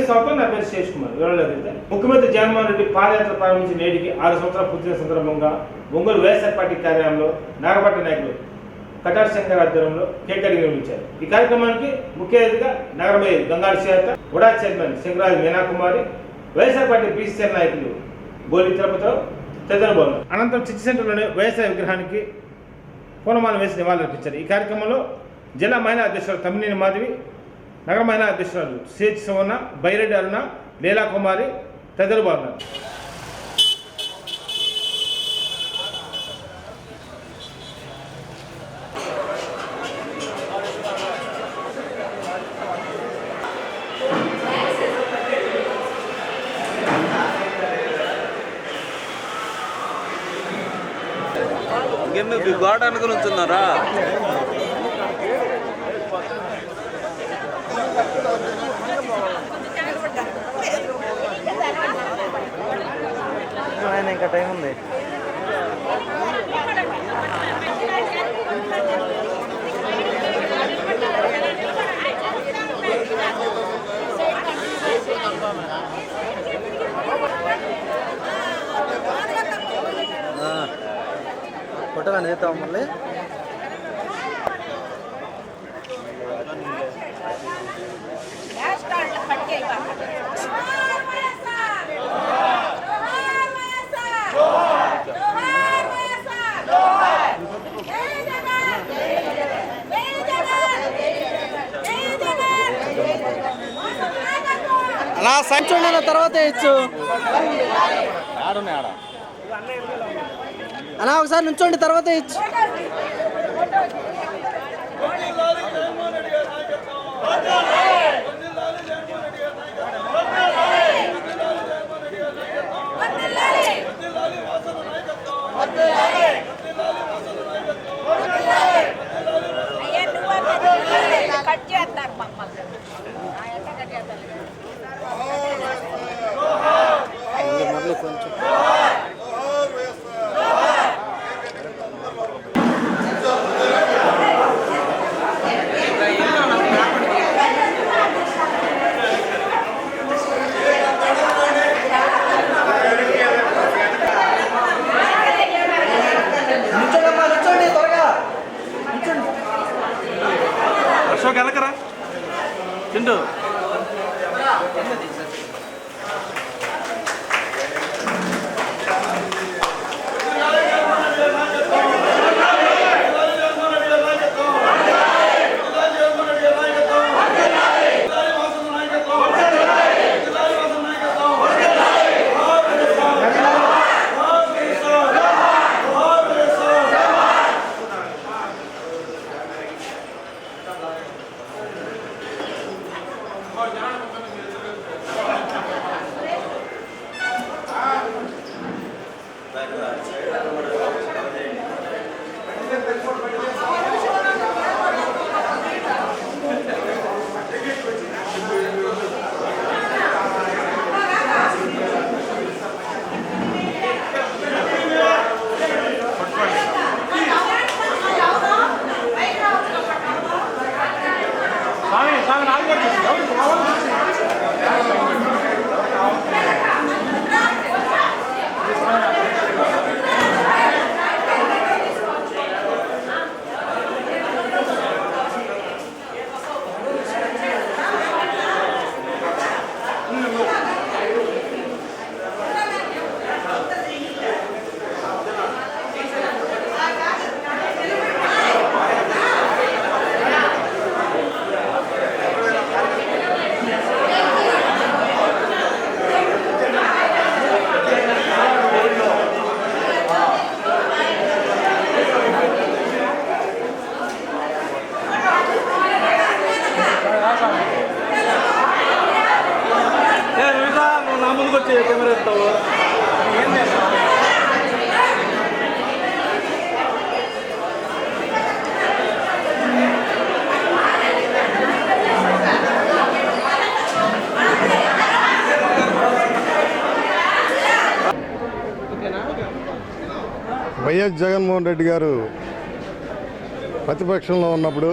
సంవత్సరం నా పేరు శేష్ కుమార్. వివరాలు ముఖ్యమంత్రి జగన్మోహన్ రెడ్డి పాదయాత్ర ప్రారంభించిన నేటికి 6 సంవత్సరాలు పూర్తి సందర్భంగా ఒంగోలు వైఎస్ఆర్ పార్టీ కార్యాలయంలో నాగపట్ల నాయకులు కటార్ శంకర్ ఆధ్వర్యంలో కేక్ కటింగ్ నిర్వహించారు. ఈ కార్యక్రమానికి ముఖ్య అతిథిగా నగర మేయర్ గంగాడి సీత, ఉడా chairman Singaraju Meena Kumari, YSR party BCCL నాయకులు గోలి తిరుపతిరావు తదితరులు బాగున్నారు. అనంతరం చిట్టి సెంటర్లోని వైఎస్ఆర్ విగ్రహానికి పూలమాల వేసి నివాళులర్పించారు. ఈ కార్యక్రమంలో జిల్లా మహిళా అధ్యక్షురాలు తమ్మినేని మాధవి, నగర మహిళా అధ్యక్షురాలు సిహెచ్ సువర్ణ, బైరెడ్డి అరుణ, లీలా కుమారి తదితరులు బాగున్నారు. ఎందుకు గోడ అనుకుని ఉంచున్నారా? ఇంకా టైం ఉంది. కొట్టగానే చేస్తాం మళ్ళీ. అలా సంచలన తర్వాత ఇచ్చు అలా ఒకసారి నుంచోండి, తర్వాత ఇచ్చు. మళ్ళీ కొంచెం అశోక్ వెనకరా చింటూ. ముందుకు వచ్చి కెమెరా ఎత్తావు. వైఎస్ జగన్మోహన్ రెడ్డి గారు ప్రతిపక్షంలో ఉన్నప్పుడు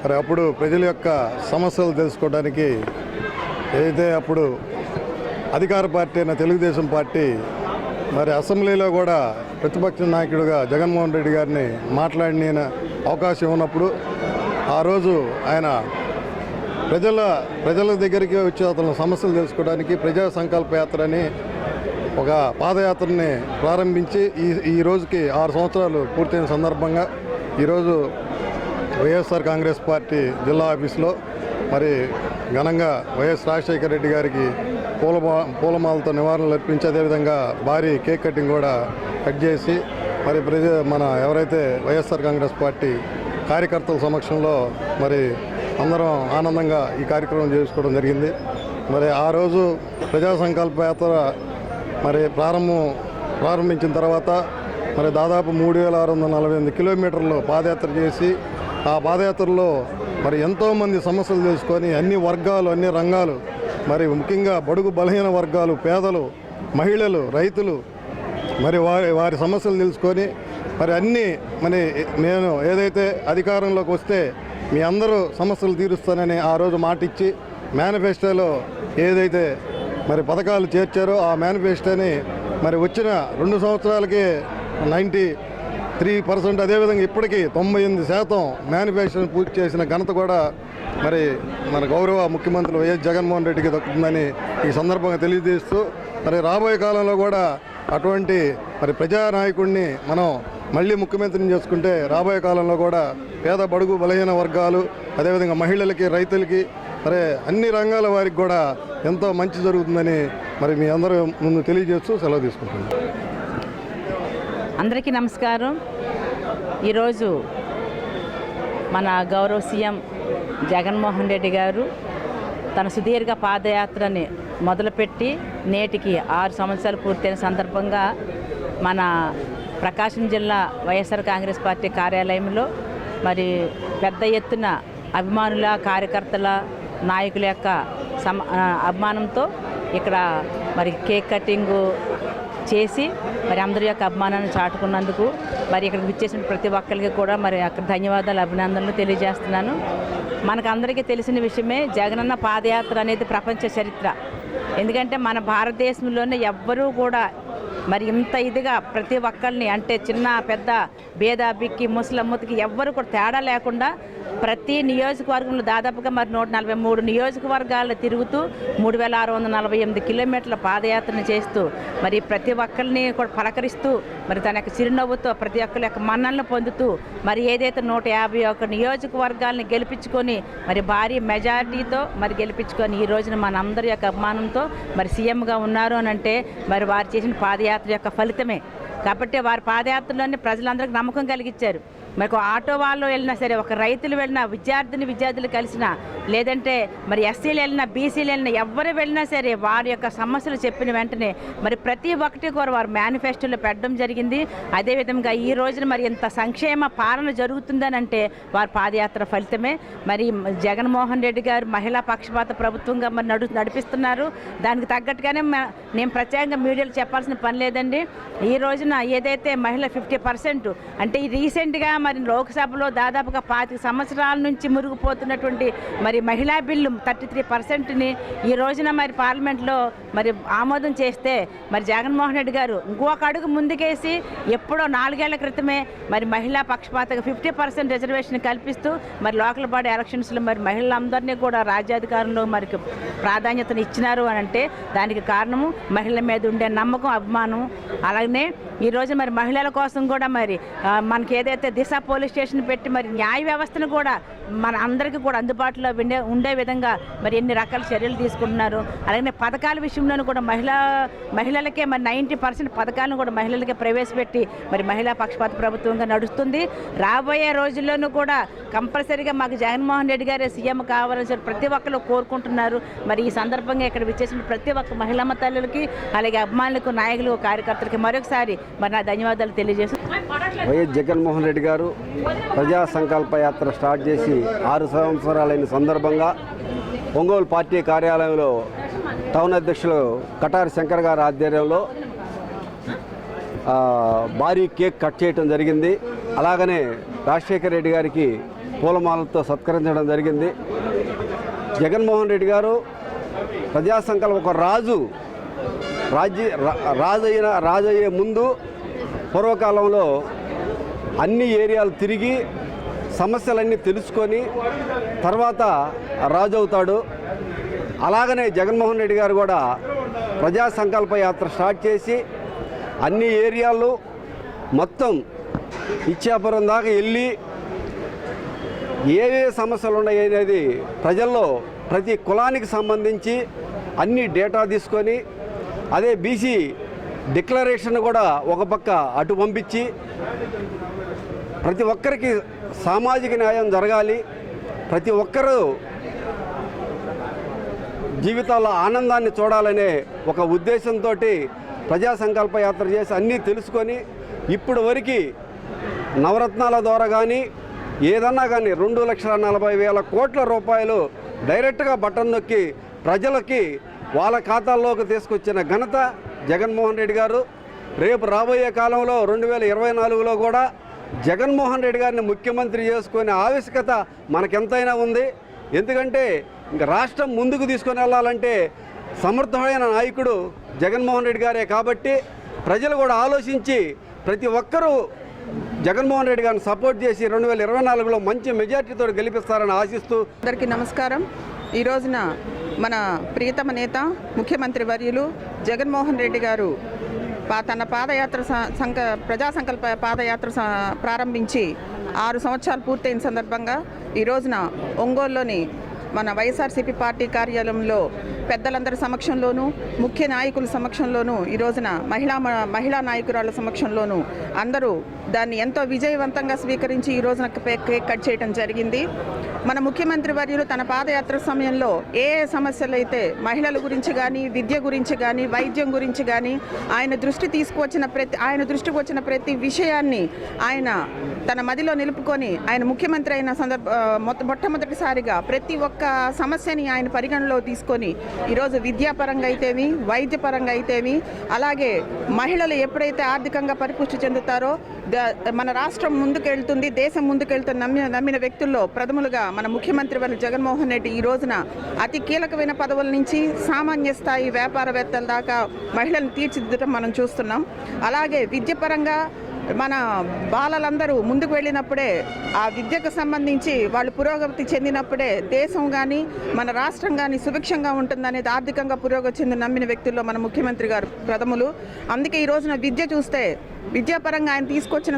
మరి అప్పుడు ప్రజల యొక్క సమస్యలు తెలుసుకోవడానికి ఏదైతే అప్పుడు అధికార పార్టీ అయిన తెలుగుదేశం పార్టీ మరి అసెంబ్లీలో కూడా ప్రతిపక్ష నాయకుడిగా జగన్మోహన్ రెడ్డి గారిని మాట్లాడిన అవకాశం ఉన్నప్పుడు ఆ రోజు ఆయన ప్రజల దగ్గరికి వచ్చి అతను సమస్యలు తెలుసుకోవడానికి ప్రజా సంకల్ప యాత్ర అని ఒక పాదయాత్రని ప్రారంభించి ఈ రోజుకి 6 సంవత్సరాలు పూర్తయిన సందర్భంగా ఈరోజు వైఎస్ఆర్ కాంగ్రెస్ పార్టీ జిల్లా ఆఫీసులో మరి ఘనంగా వైఎస్ రాజశేఖర రెడ్డి గారికి పూలమాలతో నివారణలు అర్పించి అదేవిధంగా భారీ కేక్ కటింగ్ కూడా కట్ చేసి మరి మన ఎవరైతే వైఎస్ఆర్ కాంగ్రెస్ పార్టీ కార్యకర్తల సమక్షంలో మరి అందరం ఆనందంగా ఈ కార్యక్రమం చేసుకోవడం జరిగింది. మరి ఆ రోజు ప్రజా సంకల్ప యాత్ర మరి ప్రారంభించిన తర్వాత మరి దాదాపు 3648 కిలోమీటర్లు పాదయాత్ర చేసి ఆ పాదయాత్రలో మరి ఎంతోమంది సమస్యలు తెలుసుకొని అన్ని వర్గాలు అన్ని రంగాలు మరి ముఖ్యంగా బడుగు బలహీన వర్గాలు పేదలు మహిళలు రైతులు మరి వారి సమస్యలు తెలుసుకొని మరి అన్నీ మరి నేను ఏదైతే అధికారంలోకి వస్తే మీ అందరూ సమస్యలు తీరుస్తానని ఆ రోజు మాటిచ్చి మేనిఫెస్టోలో ఏదైతే మరి పథకాలు చేర్చారో ఆ మేనిఫెస్టోని మరి వచ్చిన 2 సంవత్సరాలకే 93%, అదేవిధంగా ఇప్పటికీ 98% మేనిఫెస్టోని పూర్తి చేసిన ఘనత కూడా మరి మన గౌరవ ముఖ్యమంత్రి వైఎస్ జగన్మోహన్ రెడ్డికి దక్కుతుందని ఈ సందర్భంగా తెలియజేస్తూ మరి రాబోయే కాలంలో కూడా అటువంటి మరి ప్రజానాయకుడిని మనం మళ్ళీ ముఖ్యమంత్రిని చేసుకుంటే రాబోయే కాలంలో కూడా పేద బడుగు బలహీన వర్గాలు అదేవిధంగా మహిళలకి రైతులకి మరి అన్ని రంగాల వారికి కూడా ఎంతో మంచి జరుగుతుందని మరి మీ అందరూ ముందు తెలియజేస్తూ సెలవు తీసుకుంటున్నాను. అందరికీ నమస్కారం. ఈరోజు మన గౌరవ సీఎం జగన్మోహన్ రెడ్డి గారు తన సుదీర్ఘ పాదయాత్రని మొదలుపెట్టి నేటికి 6 సంవత్సరాలు పూర్తయిన సందర్భంగా మన ప్రకాశం జిల్లా వైఎస్ఆర్ కాంగ్రెస్ పార్టీ కార్యాలయంలో మరి పెద్ద ఎత్తున అభిమానుల కార్యకర్తల నాయకుల యొక్క అభిమానంతో ఇక్కడ మరి కేక్ కటింగు చేసి మరి అందరి యొక్క అభిమానాన్ని చాటుకున్నందుకు మరి ఇక్కడికి విచ్చేసిన ప్రతి ఒక్కరికి కూడా మరి అక్కడ ధన్యవాదాలు అభినందనలు తెలియజేస్తున్నాను. మనకు అందరికీ తెలిసిన విషయమే జగనన్న పాదయాత్ర అనేది ప్రపంచ చరిత్ర. ఎందుకంటే మన భారతదేశంలోనే ఎవ్వరూ కూడా మరి ఇంత ఇదిగా ప్రతి ఒక్కరిని అంటే చిన్న పెద్ద భేద బిక్కి ముసలమ్మతికి ఎవ్వరు కూడా తేడా లేకుండా ప్రతి నియోజకవర్గంలో దాదాపుగా మరి 143 నియోజకవర్గాల్లో తిరుగుతూ 3648 కిలోమీటర్ల పాదయాత్రను చేస్తూ మరి ప్రతి ఒక్కరిని కూడా పలకరిస్తూ మరి తన యొక్క చిరునవ్వుతో ప్రతి ఒక్కరి యొక్క మన్నలను పొందుతూ మరి ఏదైతే 151 నియోజకవర్గాలని గెలిపించుకొని మరి భారీ మెజారిటీతో మరి గెలిపించుకొని ఈ రోజున మనందరి యొక్క అభిమానంతో మరి సీఎంగా ఉన్నారు అని అంటే మరి వారు చేసిన పాదయాత్ర యొక్క ఫలితమే. కాబట్టి వారి పాదయాత్రలోనే ప్రజలందరికీ నమ్మకం కలిగించారు. మరి ఆటో వాళ్ళు వెళ్ళినా సరే, ఒక రైతులు వెళ్ళినా, విద్యార్థులు కలిసినా, లేదంటే మరి ఎస్సీలు వెళ్ళినా, బీసీలు వెళ్ళినా, ఎవరు వెళ్ళినా సరే వారి యొక్క సమస్యలు చెప్పిన వెంటనే మరి ప్రతి ఒక్కటి కూడా వారు మేనిఫెస్టోలో పెట్టడం జరిగింది. అదేవిధంగా ఈ రోజున మరి ఇంత సంక్షేమ పాలన జరుగుతుందని అంటే వారి పాదయాత్ర ఫలితమే. మరి జగన్మోహన్ రెడ్డి గారు మహిళా పక్షపాత ప్రభుత్వంగా మరి నడిపిస్తున్నారు. దానికి తగ్గట్టుగానే నేను ప్రత్యేకంగా మీడియాలో చెప్పాల్సిన పని లేదండి. ఈ రోజున ఏదైతే మహిళ 50% అంటే ఈ రీసెంట్గా మరి లోక్సభలో దాదాపుగా 25 సంవత్సరాల నుంచి మురిగిపోతున్నటువంటి మరి మహిళా బిల్లు 33%ని ఈ రోజున మరి పార్లమెంట్లో మరి ఆమోదం చేస్తే మరి జగన్మోహన్ రెడ్డి గారు ఇంకొక అడుగు ముందుకేసి ఎప్పుడో 4 ఏళ్ల క్రితమే మరి మహిళా పక్షపాతగా 50% రిజర్వేషన్ కల్పిస్తూ మరి లోకల్ బాడీ ఎలక్షన్స్లో మరి మహిళలందరినీ కూడా రాజ్యాధికారంలో మరి ప్రాధాన్యతను ఇచ్చినారు అని అంటే దానికి కారణము మహిళల మీద ఉండే నమ్మకం, అభిమానం. అలాగనే ఈరోజు మరి మహిళల కోసం కూడా మరి మనకి ఏదైతే దిశ పోలీస్ స్టేషన్ పెట్టి మరి న్యాయ వ్యవస్థను కూడా మన అందరికీ కూడా అందుబాటులో ఉండే విధంగా మరి ఎన్ని రకాల చర్యలు తీసుకుంటున్నారు. అలాగే పథకాల విషయంలోనూ కూడా మహిళలకే మరి 90% పథకాలను కూడా మహిళలకే ప్రవేశపెట్టి మరి మహిళా పక్షపాత ప్రభుత్వంగా నడుస్తుంది. రాబోయే రోజుల్లోనూ కూడా కంపల్సరీగా మాకు జగన్మోహన్ రెడ్డి గారే సీఎం కావాలని ప్రతి ఒక్కరు కోరుకుంటున్నారు. మరి ఈ సందర్భంగా ఇక్కడ విచ్చేసిన ప్రతి ఒక్క మహిళమ్మ తల్లులకి, అలాగే అభిమానులకు, నాయకులు, కార్యకర్తలకి మరొకసారి మరి నా ధన్యవాదాలు తెలియజేస్తూ వైఎస్ జగన్మోహన్ రెడ్డి గారు ప్రజా సంకల్ప యాత్ర స్టార్ట్ చేసి 6 సంవత్సరాలైన సందర్భంగా ఒంగోలు పార్టీ కార్యాలయంలో టౌన్ అధ్యక్షులు కటారి శంకర్ గారి ఆధ్వర్యంలో భారీ కేక్ కట్ చేయడం జరిగింది. అలాగనే రాజశేఖర రెడ్డి గారికి పూలమాలతో సత్కరించడం జరిగింది. జగన్మోహన్ రెడ్డి గారు ప్రజా సంకల్ప ఒక రాజు అయ్యే ముందు పూర్వకాలంలో అన్ని ఏరియాలు తిరిగి సమస్యలన్నీ తెలుసుకొని తర్వాత రాజు అవుతాడు. అలాగనే జగన్మోహన్ రెడ్డి గారు కూడా ప్రజా సంకల్ప యాత్ర స్టార్ట్ చేసి అన్ని ఏరియాలు మొత్తం ఇచ్చాపురం దాకా వెళ్ళి ఏవే సమస్యలు ఉన్నాయి అనేది ప్రజల్లో ప్రతి కులానికి సంబంధించి అన్ని డేటా తీసుకొని అదే బీసీ డిక్లరేషన్ కూడా ఒక పక్క అటు పంపించి ప్రతి ఒక్కరికి సామాజిక న్యాయం జరగాలి, ప్రతి ఒక్కరూ జీవితాల్లో ఆనందాన్ని చూడాలనే ఒక ఉద్దేశంతో ప్రజా సంకల్ప యాత్ర చేసి అన్నీ తెలుసుకొని ఇప్పుడు వరకు నవరత్నాల ద్వారా కానీ ఏదన్నా కానీ 2,40,000 కోట్ల రూపాయలు డైరెక్ట్గా బటన్ నొక్కి ప్రజలకి వాళ్ళ ఖాతాల్లోకి తీసుకొచ్చిన ఘనత జగన్మోహన్ రెడ్డి గారు. రేపు రాబోయే కాలంలో 2024లో కూడా జగన్మోహన్ రెడ్డి గారిని ముఖ్యమంత్రి చేసుకునే ఆవశ్యకత మనకెంతైనా ఉంది. ఎందుకంటే ఇంక రాష్ట్రం ముందుకు తీసుకొని వెళ్ళాలంటే సమర్థమైన నాయకుడు జగన్మోహన్ రెడ్డి గారే. కాబట్టి ప్రజలు కూడా ఆలోచించి ప్రతి ఒక్కరూ జగన్మోహన్ రెడ్డి గారిని సపోర్ట్ చేసి 2024లో మంచి మెజార్టీతో గెలిపిస్తారని ఆశిస్తూ అందరికీ నమస్కారం. ఈ రోజున మన ప్రియతమ నేత ముఖ్యమంత్రి వర్యులు జగన్మోహన్ రెడ్డి గారు తన పాదయాత్ర ప్రజా సంకల్ప పాదయాత్ర ప్రారంభించి 6 సంవత్సరాలు పూర్తయిన సందర్భంగా ఈ రోజున ఒంగోలులోని మన వైఎస్ఆర్సీపీ పార్టీ కార్యాలయంలో పెద్దలందరి సమక్షంలోనూ ముఖ్య నాయకుల సమక్షంలోనూ ఈ రోజున మహిళా నాయకురాళ్ళ సమక్షంలోనూ అందరూ దాన్ని ఎంతో విజయవంతంగా స్వీకరించి ఈ రోజున కేక్ కట్ చేయడం జరిగింది. మన ముఖ్యమంత్రి వర్యులు తన పాదయాత్ర సమయంలో ఏ సమస్యలు అయితే మహిళల గురించి కానీ, విద్య గురించి కానీ, వైద్యం గురించి కానీ ఆయన దృష్టికి వచ్చిన ప్రతి విషయాన్ని ఆయన తన మదిలో నిలుపుకొని ఆయన ముఖ్యమంత్రి అయిన మొట్టమొదటిసారిగా ప్రతి ఒక్క సమస్యని ఆయన పరిగణలో తీసుకొని ఈరోజు విద్యాపరంగా అయితేమి, వైద్యపరంగా అయితేమి, అలాగే మహిళలు ఎప్పుడైతే ఆర్థికంగా పరిపుష్టి చెందుతారో మన రాష్ట్రం ముందుకెళ్తుంది, దేశం ముందుకెళ్తుంది నమ్మిన వ్యక్తుల్లో ప్రథములుగా మన ముఖ్యమంత్రి వారు జగన్మోహన్ రెడ్డి ఈ రోజున అతి కీలకమైన పదవుల నుంచి సామాన్య స్థాయి వ్యాపారవేత్తల దాకా మహిళలను తీర్చిదిద్దడం మనం చూస్తున్నాం. అలాగే విద్యపరంగా మన బాలలందరూ ముందుకు వెళ్ళినప్పుడే ఆ విద్యకు సంబంధించి వాళ్ళు పురోగతి చెందినప్పుడే దేశం కానీ మన రాష్ట్రం కానీ సుభిక్షంగా ఉంటుందనేది ఆర్థికంగా పురోగతి చెంది నమ్మిన వ్యక్తుల్లో మన ముఖ్యమంత్రి గారు ప్రథములు. అందుకే ఈ రోజున విద్య చూస్తే విద్యాపరంగా ఆయన తీసుకొచ్చిన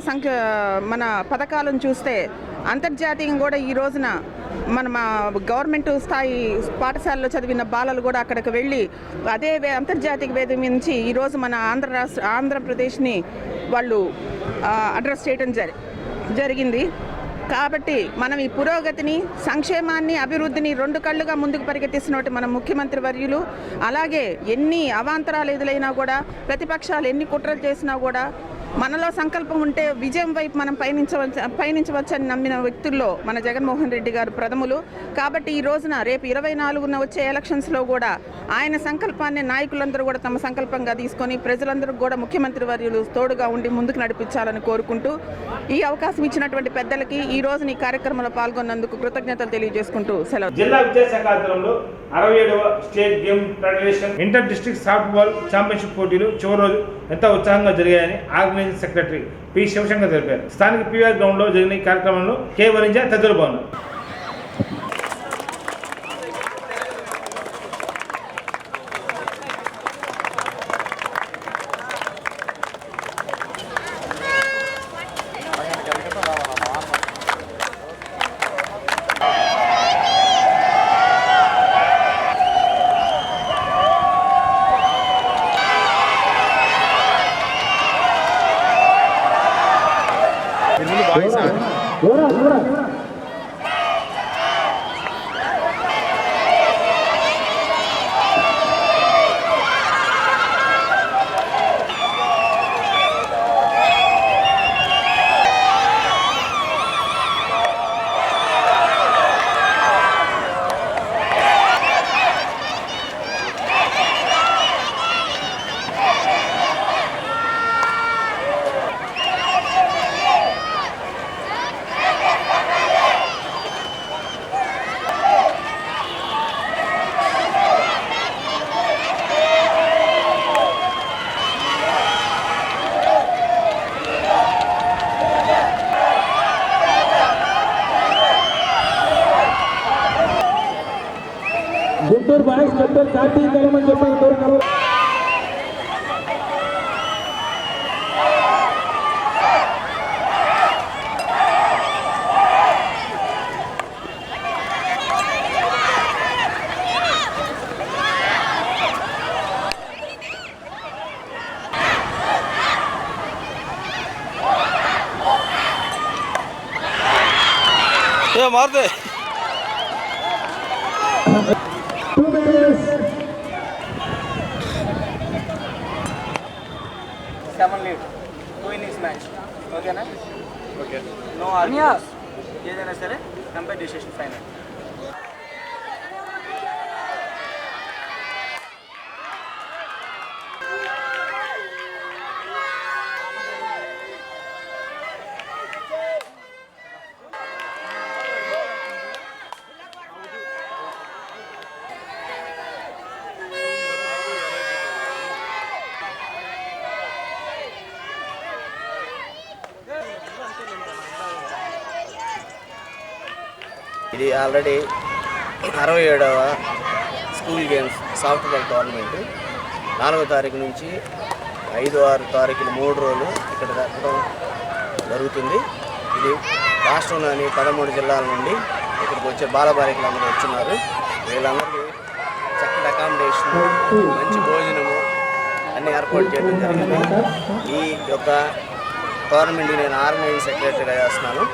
మన పథకాలను చూస్తే అంతర్జాతీయంగా కూడా ఈ రోజున మన గవర్నమెంట్ స్థాయి పాఠశాలలో చదివిన బాలలు కూడా అక్కడికి వెళ్ళి అదే అంతర్జాతీయ వేదిక నుంచి ఈరోజు మన ఆంధ్రప్రదేశ్ని వాళ్ళు అడ్రస్ చేయడం జరిగింది. కాబట్టి మనం ఈ పురోగతిని, సంక్షేమాన్ని, అభివృద్ధిని 2 కళ్ళుగా ముందుకు పరిగెత్తిస్తున్నట్టు మన ముఖ్యమంత్రి వర్యులు. అలాగే ఎన్ని అవాంతరాలు ఎదురైనా కూడా, ప్రతిపక్షాలు ఎన్ని కుట్రలు చేసినా కూడా మనలో సంకల్పం ఉంటే విజయం వైపు మనం పయనించవచ్చని నమ్మిన వ్యక్తుల్లో మన జగన్మోహన్ రెడ్డి గారు ప్రథములు. కాబట్టి ఈ రోజున రేపు 24న వచ్చే ఎలక్షన్స్లో కూడా ఆయన సంకల్పాన్ని నాయకులందరూ కూడా తమ సంకల్పంగా తీసుకొని ప్రజలందరూ కూడా ముఖ్యమంత్రి వర్యులు తోడుగా ఉండి ముందుకు నడిపించాలని కోరుకుంటూ ఈ అవకాశం ఇచ్చినటువంటి పెద్దలకి ఈ రోజున ఈ కార్యక్రమంలో పాల్గొన్నందుకు కృతజ్ఞతలు తెలియజేసుకుంటూ సెలవు. జిల్లా విద్యాశాఖ ఆధ్వర్యంలో 67వ state game federation inter district softball championship పోటీలు చివరి రోజు ఎంతో ఉత్సాహంగా జరిగాయని ఆర్గనైజింగ్ సెక్రటరీ పి శివశంకర్ తెలిపారు. స్థానిక పీవీఆర్ గ్రౌండ్లో జరిగిన ఈ కార్యక్రమంలో కె వనిజ తదితరులు పాల్గొన్నారు. చిత్తూరు బాయ్స్ కెప్టెన్ కార్తీక్ అని చెప్పి ఇంతవరకు మారుతే 2 minutes. 7 lead 2 innings match ఓకేనా ఓకే నో ఆర్గ్యూస్ ఏదైనా సరే కంపేర్ డిసిషన్ ఫైనల్ ఇది ఆల్రెడీ 67వ స్కూల్ గేమ్స్ సాఫ్ట్బాల్ టోర్నమెంట్ 4వ తారీఖు నుంచి 5, 6 తారీఖులు 3 రోజులు ఇక్కడ జరగడం జరుగుతుంది. ఇది రాష్ట్రంలోని 13 జిల్లాల నుండి ఇక్కడికి వచ్చే బాలబాలికలు అందరూ వచ్చినారు. వీళ్ళందరికీ చక్కటి అకామిడేషన్, మంచి భోజనము అన్నీ ఏర్పాటు చేయడం జరిగింది. ఈ యొక్క టోర్నమెంట్ నేను ఆర్గనైజింగ్ సెక్రటరీగా చేస్తున్నాను.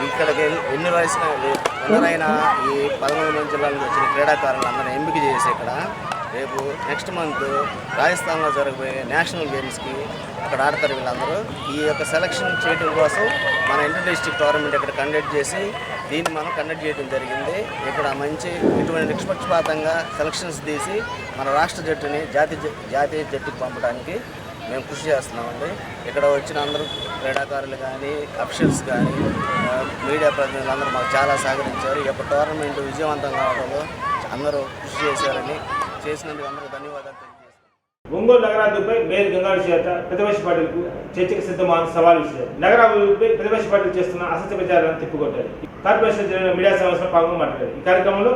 ఇక్కడికి ఎన్ని వయసునైనా ఈ 13 జిల్లాల నుంచి వచ్చిన క్రీడాకారులందరూ ఎంపిక చేసి ఇక్కడ రేపు నెక్స్ట్ మంత్ రాజస్థాన్లో జరగబోయే నేషనల్ గేమ్స్కి అక్కడ ఆడతారు వీళ్ళందరూ. ఈ యొక్క సెలక్షన్ చేయడం కోసం మన ఇంటర్ డిస్ట్రిక్ట్ టోర్నమెంట్ ఇక్కడ కండక్ట్ చేసి దీన్ని మనం కండక్ట్ చేయడం జరిగింది. ఇక్కడ మంచి ఇటువంటి నిష్పక్షపాతంగా సెలక్షన్స్ తీసి మన రాష్ట్ర జట్టుని జాతీయ జట్టుకు పంపడానికి మేము కృషి చేస్తున్నామండి. ఇక్కడ వచ్చిన అందరూ క్రీడాకారులు కానీ, అఫీషియల్స్ కానీ, మీడియా ప్రతినిధులు అందరూ మాకు చాలా సహకరించారు. ఈ యొక్క టోర్నమెంట్ విజయవంతం కావడంలో అందరూ కృషి చేశారని, చేసినందుకు అందరూ ధన్యవాదాలు తెలియజేస్తారు. ఒంగోలు నగరాభివృద్ధిపై మేయర్ గంగాధర్ చేత ప్రతిపక్ష పార్టీలకు చర్చకు సిద్ధమని సవాల్ విసిరారు. నగరాభివృద్ధిపై ప్రతిపక్ష పార్టీలు చేస్తున్న అసత్య ప్రచారాన్ని తిప్పుకొట్టారు. కార్పొరేషన్ జరిగిన మీడియా సమావేశంలో పాల్గొని మాట్లాడారు. ఈ కార్యక్రమంలో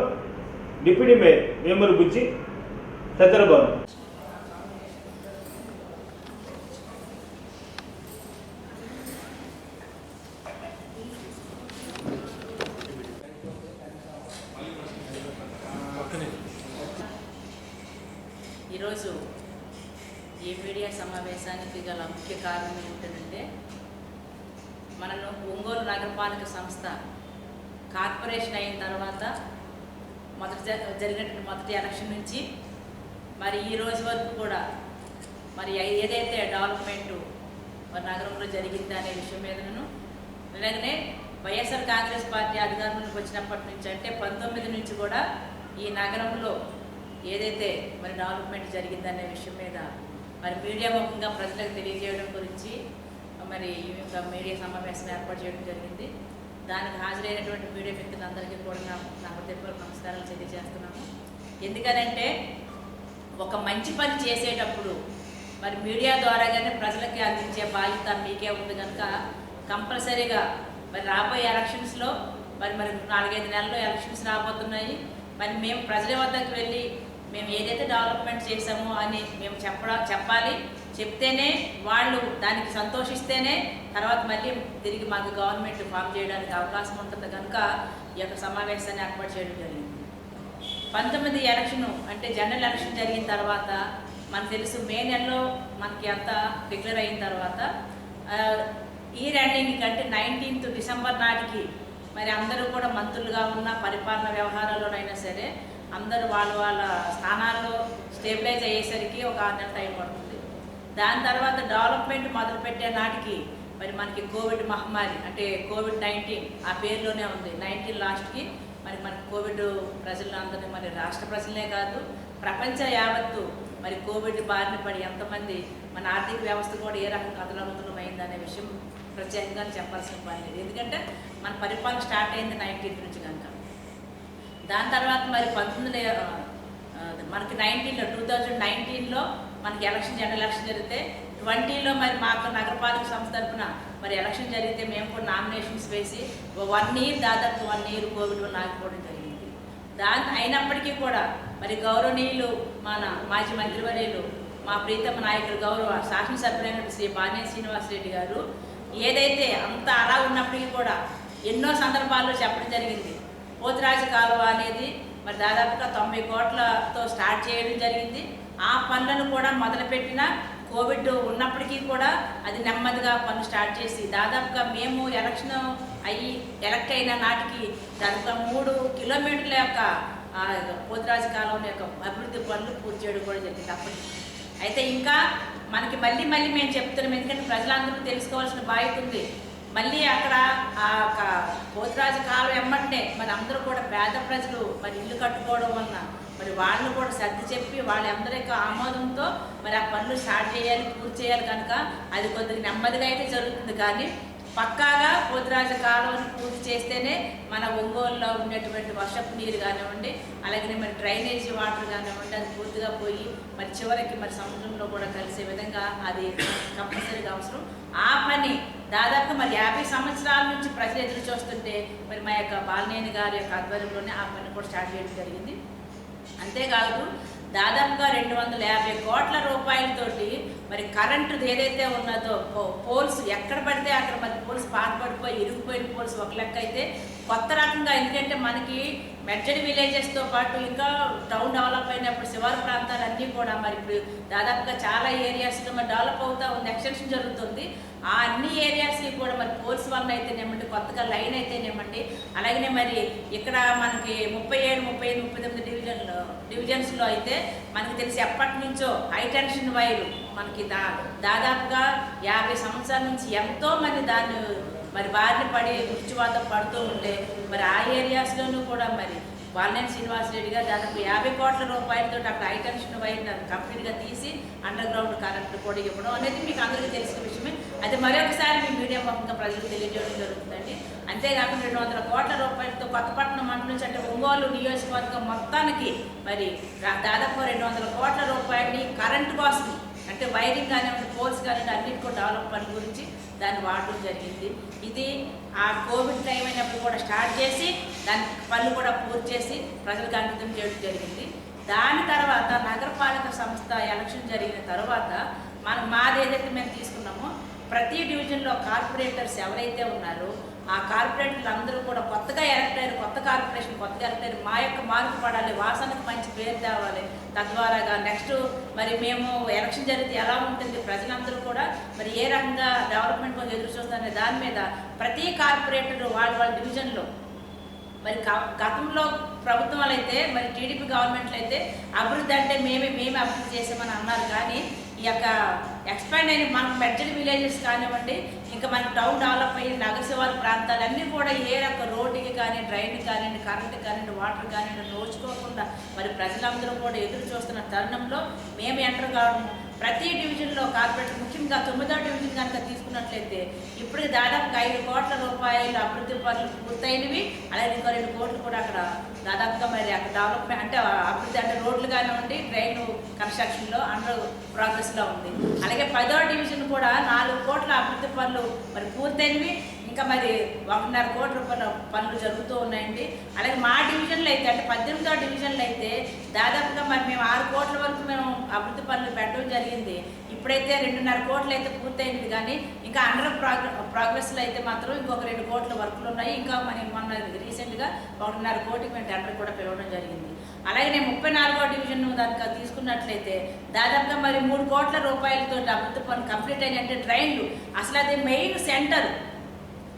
డిప్యూటీ మేయర్ వేమూరు బుజ్జి తదితరులు పాల్గొన్నారు. ఈరోజు ఈ మీడియా సమావేశానికి గల ముఖ్య కారణం ఏంటంటే మనను ఒంగోలు నగరపాలక సంస్థ కార్పొరేషన్ అయిన తర్వాత జరిగినటువంటి మొదటి ఎలక్షన్ నుంచి మరి ఈ రోజు వరకు కూడా మరి ఏదైతే డెవలప్మెంటు మరి నగరంలో జరిగింది అనే విషయం మీదను, అలాగనే వైఎస్ఆర్ కాంగ్రెస్ పార్టీ అధికారంలోకి వచ్చినప్పటి నుంచి అంటే 19 నుంచి కూడా ఈ నగరంలో ఏదైతే మరి డెవలప్మెంట్ జరిగిందనే విషయం మీద మరి మీడియా ముఖంగా ప్రజలకు తెలియజేయడం గురించి మరి ఈ యొక్క మీడియా సమావేశం ఏర్పాటు చేయడం జరిగింది. దానికి హాజరైనటువంటి మీడియా మిత్రులందరికీ కూడా నా హృదయపూర్వక నమస్కారాలు తెలియజేస్తున్నాను. ఎందుకనంటే ఒక మంచి పని చేసేటప్పుడు మరి మీడియా ద్వారాగానే ప్రజలకి అందించే బాధ్యత మీకే ఉంది కనుక కంపల్సరీగా మరి రాబోయే ఎలక్షన్స్లో మరి 4-5 నెలల్లో ఎలక్షన్స్ రాబోతున్నాయి. మరి మేము ప్రజల వద్దకు వెళ్ళి మేము ఏదైతే డెవలప్మెంట్ చేసామో అని మేము చెప్పాలి. చెప్తేనే వాళ్ళు దానికి సంతోషిస్తేనే తర్వాత మళ్ళీ తిరిగి మాకు గవర్నమెంట్ ఫామ్ చేయడానికి అవకాశం ఉంటుంది కనుక ఈ యొక్క సమావేశాన్ని ఏర్పాటు చేయడం జరిగింది. 19 ఎలక్షన్ అంటే జనరల్ ఎలక్షన్ జరిగిన తర్వాత మనకు తెలుసు మే నెలలో మనకి అంతా డిక్లేర్ అయిన తర్వాత ఈ ఎండింగ్ కంటే 19th డిసెంబర్ నాటికి మరి అందరూ కూడా మంత్రులుగా ఉన్న పరిపాలన వ్యవహారాల్లోనైనా సరే అందరూ వాళ్ళ స్థానాల్లో స్టేబిలైజ్ అయ్యేసరికి ఒక 6 నెలల టైం పడుతుంది. దాని తర్వాత డెవలప్మెంట్ మొదలుపెట్టే నాటికి మరి మనకి కోవిడ్ మహమ్మారి అంటే COVID-19 ఆ పేరులోనే ఉంది. 19 లాస్ట్కి మనకి కోవిడ్ ప్రజలందరినీ మరి రాష్ట్ర ప్రజలనే కాదు ప్రపంచ యావత్తు మరి కోవిడ్ బారిన పడి ఎంతమంది మన ఆర్థిక వ్యవస్థ కూడా ఏ రకంగా అతలాకుతలమైందనే విషయం ప్రత్యేకంగా చెప్పాల్సిన పని లేదు. ఎందుకంటే మన పరిపాలన స్టార్ట్ అయింది 19th నుంచి కనుక. దాని తర్వాత మరి 19 మనకి 2019లో మనకి జనరల్ ఎలక్షన్ జరిగితే 20లో మరి మాకు నగరపాలక సంస్థ తరఫున మరి ఎలక్షన్ జరిగితే మేము కూడా నామినేషన్స్ వేసి 1 year దాదాపు 1 year కోవిడ్ ఆగిపోవడం జరిగింది. అయినప్పటికీ కూడా మరి గౌరవనీయులు మన మాజీ మంత్రివర్యులు మా ప్రీతమ నాయకులు గౌరవ శాసనసభ్యులైన శ్రీ బాలినేని శ్రీనివాసరెడ్డి గారు ఏదైతే అంత అలా ఉన్నప్పటికీ కూడా ఎన్నో సందర్భాల్లో చెప్పడం జరిగింది. పోతురాజు కాలువ అనేది మరి దాదాపుగా 90 కోట్లతో స్టార్ట్ చేయడం జరిగింది. ఆ పనులను కూడా మొదలుపెట్టిన కోవిడ్ ఉన్నప్పటికీ కూడా అది నెమ్మదిగా పనులు స్టార్ట్ చేసి దాదాపుగా మేము ఎలక్షన్ అయ్యి ఎలక్ట్ అయిన నాటికి దాదాపుగా 3 కిలోమీటర్ల యొక్క పోతురాజు కాలువ యొక్క అభివృద్ధి పనులు పూర్తి చేయడం కూడా జరిగింది అప్పటికి. అయితే ఇంకా మనకి మళ్ళీ మేము చెప్తున్నాం, ఎందుకంటే ప్రజలందరూ తెలుసుకోవాల్సిన బాధ్యత ఉంది. మళ్ళీ అక్కడ ఆ పోతురాజు కాలువ ఎమ్మంటే మరి అందరూ కూడా పేద ప్రజలు మరి ఇల్లు కట్టుకోవడం వలన మరి వాళ్ళు కూడా సర్ది చెప్పి వాళ్ళందరి యొక్క ఆమోదంతో మరి ఆ పనులు స్టార్ట్ చేయాలి, పూర్తి చేయాలి. కనుక అది కొద్దిగా నెమ్మదిగా అయితే జరుగుతుంది. కానీ పక్కాగా పోతురాజు కాలువను పూర్తి చేస్తేనే మన ఒంగోలులో ఉన్నటువంటి వర్షపు నీరు కానివ్వండి, అలాగే మరి డ్రైనేజీ వాటర్ కానివ్వండి, అది పూర్తిగా పోయి మరి చివరికి మరి సముద్రంలో కూడా కలిసే విధంగా అది కంపల్సరీగా అవసరం. ఆ పని దాదాపు మరి 50 సంవత్సరాల నుంచి ప్రజలు ఎదురు చూస్తుంటే మరి మా యొక్క బాలినేని గారి యొక్క ఆధ్వర్యంలోనే ఆ పని కూడా స్టార్ట్ చేయడం జరిగింది. అంతేకాదు దాదాపుగా 250 కోట్ల రూపాయలతోటి మరి కరెంటుది ఏదైతే ఉన్నదో పోల్స్ ఎక్కడ పడితే అక్కడ మరి పోల్స్ పాతపడిపోయి ఇరిగిపోయిన పోల్స్ ఒక లెక్క అయితే కొత్త రకంగా, ఎందుకంటే మనకి మెడ్జెడ్ విలేజెస్తో పాటు ఇంకా టౌన్ డెవలప్ అయినప్పుడు శివారు ప్రాంతాలన్నీ కూడా మరి ఇప్పుడు దాదాపుగా చాలా ఏరియాస్లో మరి డెవలప్ అవుతూ ఉంది, ఎక్స్టెన్షన్ జరుగుతుంది. ఆ అన్ని ఏరియాస్కి కూడా మరి పోల్స్ వల్ల అయితేనేమండి, కొత్తగా లైన్ అయితేనేమండి, అలాగనే మరి ఇక్కడ మనకి 37, 38, 39 డివిజన్స్లో అయితే మనకి తెలిసి ఎప్పటి నుంచో హై టెన్షన్ వైరు మనకి దాదాపుగా 50 సంవత్సరాల నుంచి ఎంతో మంది దాన్ని మరి బారిన పడి మృత్యువాతం పడుతూ ఉంటే మరి ఆ ఏరియాస్లోనూ కూడా మరి బాలినేని శ్రీనివాసరెడ్డి గారు దాదాపు 50 కోట్ల రూపాయలతో అక్కడ హై టెన్షన్ వైర్ని కంప్లీట్గా తీసి అండర్ గ్రౌండ్ కరెంట్ కూడా ఇవ్వడం అనేది మీకు అందరికీ తెలిసిన విషయమే. అది మరొకసారి మీ మీడియా ముఖంగా ప్రజలకు తెలియజేయడం జరుగుతుందండి. అంతేకాకుండా 200 కోట్ల రూపాయలతో కొత్తపట్నం మండలం నుంచి అంటే ఒంగోలు నియోజకవర్గం మొత్తానికి మరి దాదాపు 200 కోట్ల రూపాయలని కరెంటు కోసం అంటే వైరింగ్ కానివ్వండి, పోల్స్ కానివ్వండి, అన్నింటి కూడా డెవలప్మెంట్ గురించి దాన్ని వాడడం జరిగింది. ఇది ఆ కోవిడ్ టైం అయినప్పుడు కూడా స్టార్ట్ చేసి దాని పనులు కూడా పూర్తి చేసి ప్రజలకు అంకితం చేయడం జరిగింది. దాని తర్వాత నగరపాలక సంస్థ ఎలక్షన్ జరిగిన తర్వాత మాది ఏదైతే మేము తీసుకున్నామో ప్రతి డివిజన్లో కార్పొరేటర్స్ ఎవరైతే ఉన్నారో ఆ కార్పొరేటర్లు అందరూ కూడా కొత్తగా ఎలక్ట్ అయ్యారు, కొత్త కార్పొరేషన్ కొత్తగా ఎలక్ట్ అయ్యారు. మా యొక్క మార్పు పడాలి, వాసనకు మంచి పేరు తేవాలి. తద్వారాగా నెక్స్ట్ మరి మేము ఎలక్షన్ జరిగితే ఎలా ఉంటుంది, ప్రజలందరూ కూడా మరి ఏ రకంగా డెవలప్మెంట్ కోసం ఎదురు చూస్తారనే దాని మీద ప్రతి కార్పొరేటర్ వాళ్ళ డివిజన్లో మరి గతంలో ప్రభుత్వాలు అయితే మరి టీడీపీ గవర్నమెంట్లు అయితే అభివృద్ధి అంటే మేమే అభివృద్ధి చేసామని అన్నారు. కానీ ఈ యొక్క ఎక్స్పాండ్ అయిన మనకు మెడ్జెడ్ విలేజెస్ కానివ్వండి, ఇంకా మనకు టౌన్ డెవలప్ అయ్యి నగర శివారు ప్రాంతాలన్నీ కూడా ఏ రక రోడ్డుకి కానీ, డ్రైన్కి కానివ్వండి, కరెంట్ కానివ్వండి, వాటర్ కానివ్వండి నోచుకోకుండా మరి ప్రజలందరూ కూడా ఎదురు చూస్తున్న తరుణంలో మేము ఎంటర్ కావడం ప్రతి డివిజన్లో కార్పొరేటర్ ముఖ్యంగా 9వ డివిజన్ కనుక తీసుకున్నట్లయితే ఇప్పుడు దాదాపుగా 5 కోట్ల రూపాయల అభివృద్ధి పనులు పూర్తయినవి. అలాగే ఇంకో 2 కోట్లు కూడా అక్కడ దాదాపుగా మరి అక్కడ డెవలప్మెంట్ అంటే అభివృద్ధి అంటే రోడ్లు కానివ్వండి, ట్రైన్ కన్స్ట్రక్షన్లో అండర్ ప్రోగ్రెస్లో ఉంది. అలాగే 10వ డివిజన్ కూడా 4 కోట్ల అభివృద్ధి పనులు మరి పూర్తయినవి. ఇంకా మరి 1.5 కోట్ల రూపాయల పనులు జరుగుతూ ఉన్నాయండి. అలాగే మా డివిజన్లో అయితే అంటే 18వ డివిజన్లో అయితే దాదాపుగా మరి మేము 6 కోట్ల వరకు మేము అభివృద్ధి పనులు పెట్టడం జరిగింది. ఇప్పుడైతే 2.5 కోట్లు అయితే పూర్తయింది. కానీ ఇంకా అండర్ ప్రోగ్రెస్లో అయితే మాత్రం ఇంకొక 2 కోట్ల వర్కులు ఉన్నాయి. ఇంకా మరి మొన్న రీసెంట్గా 1.5 కోటికి మేము టెండర్ కూడా పిలవడం జరిగింది. అలాగే 34వ డివిజన్ దానికి తీసుకున్నట్లయితే దాదాపుగా మరి 3 కోట్ల రూపాయలతో అభివృద్ధి పనులు కంప్లీట్ అయినట్టే. ట్రైన్లు అసలు అది మెయిన్ సెంటర్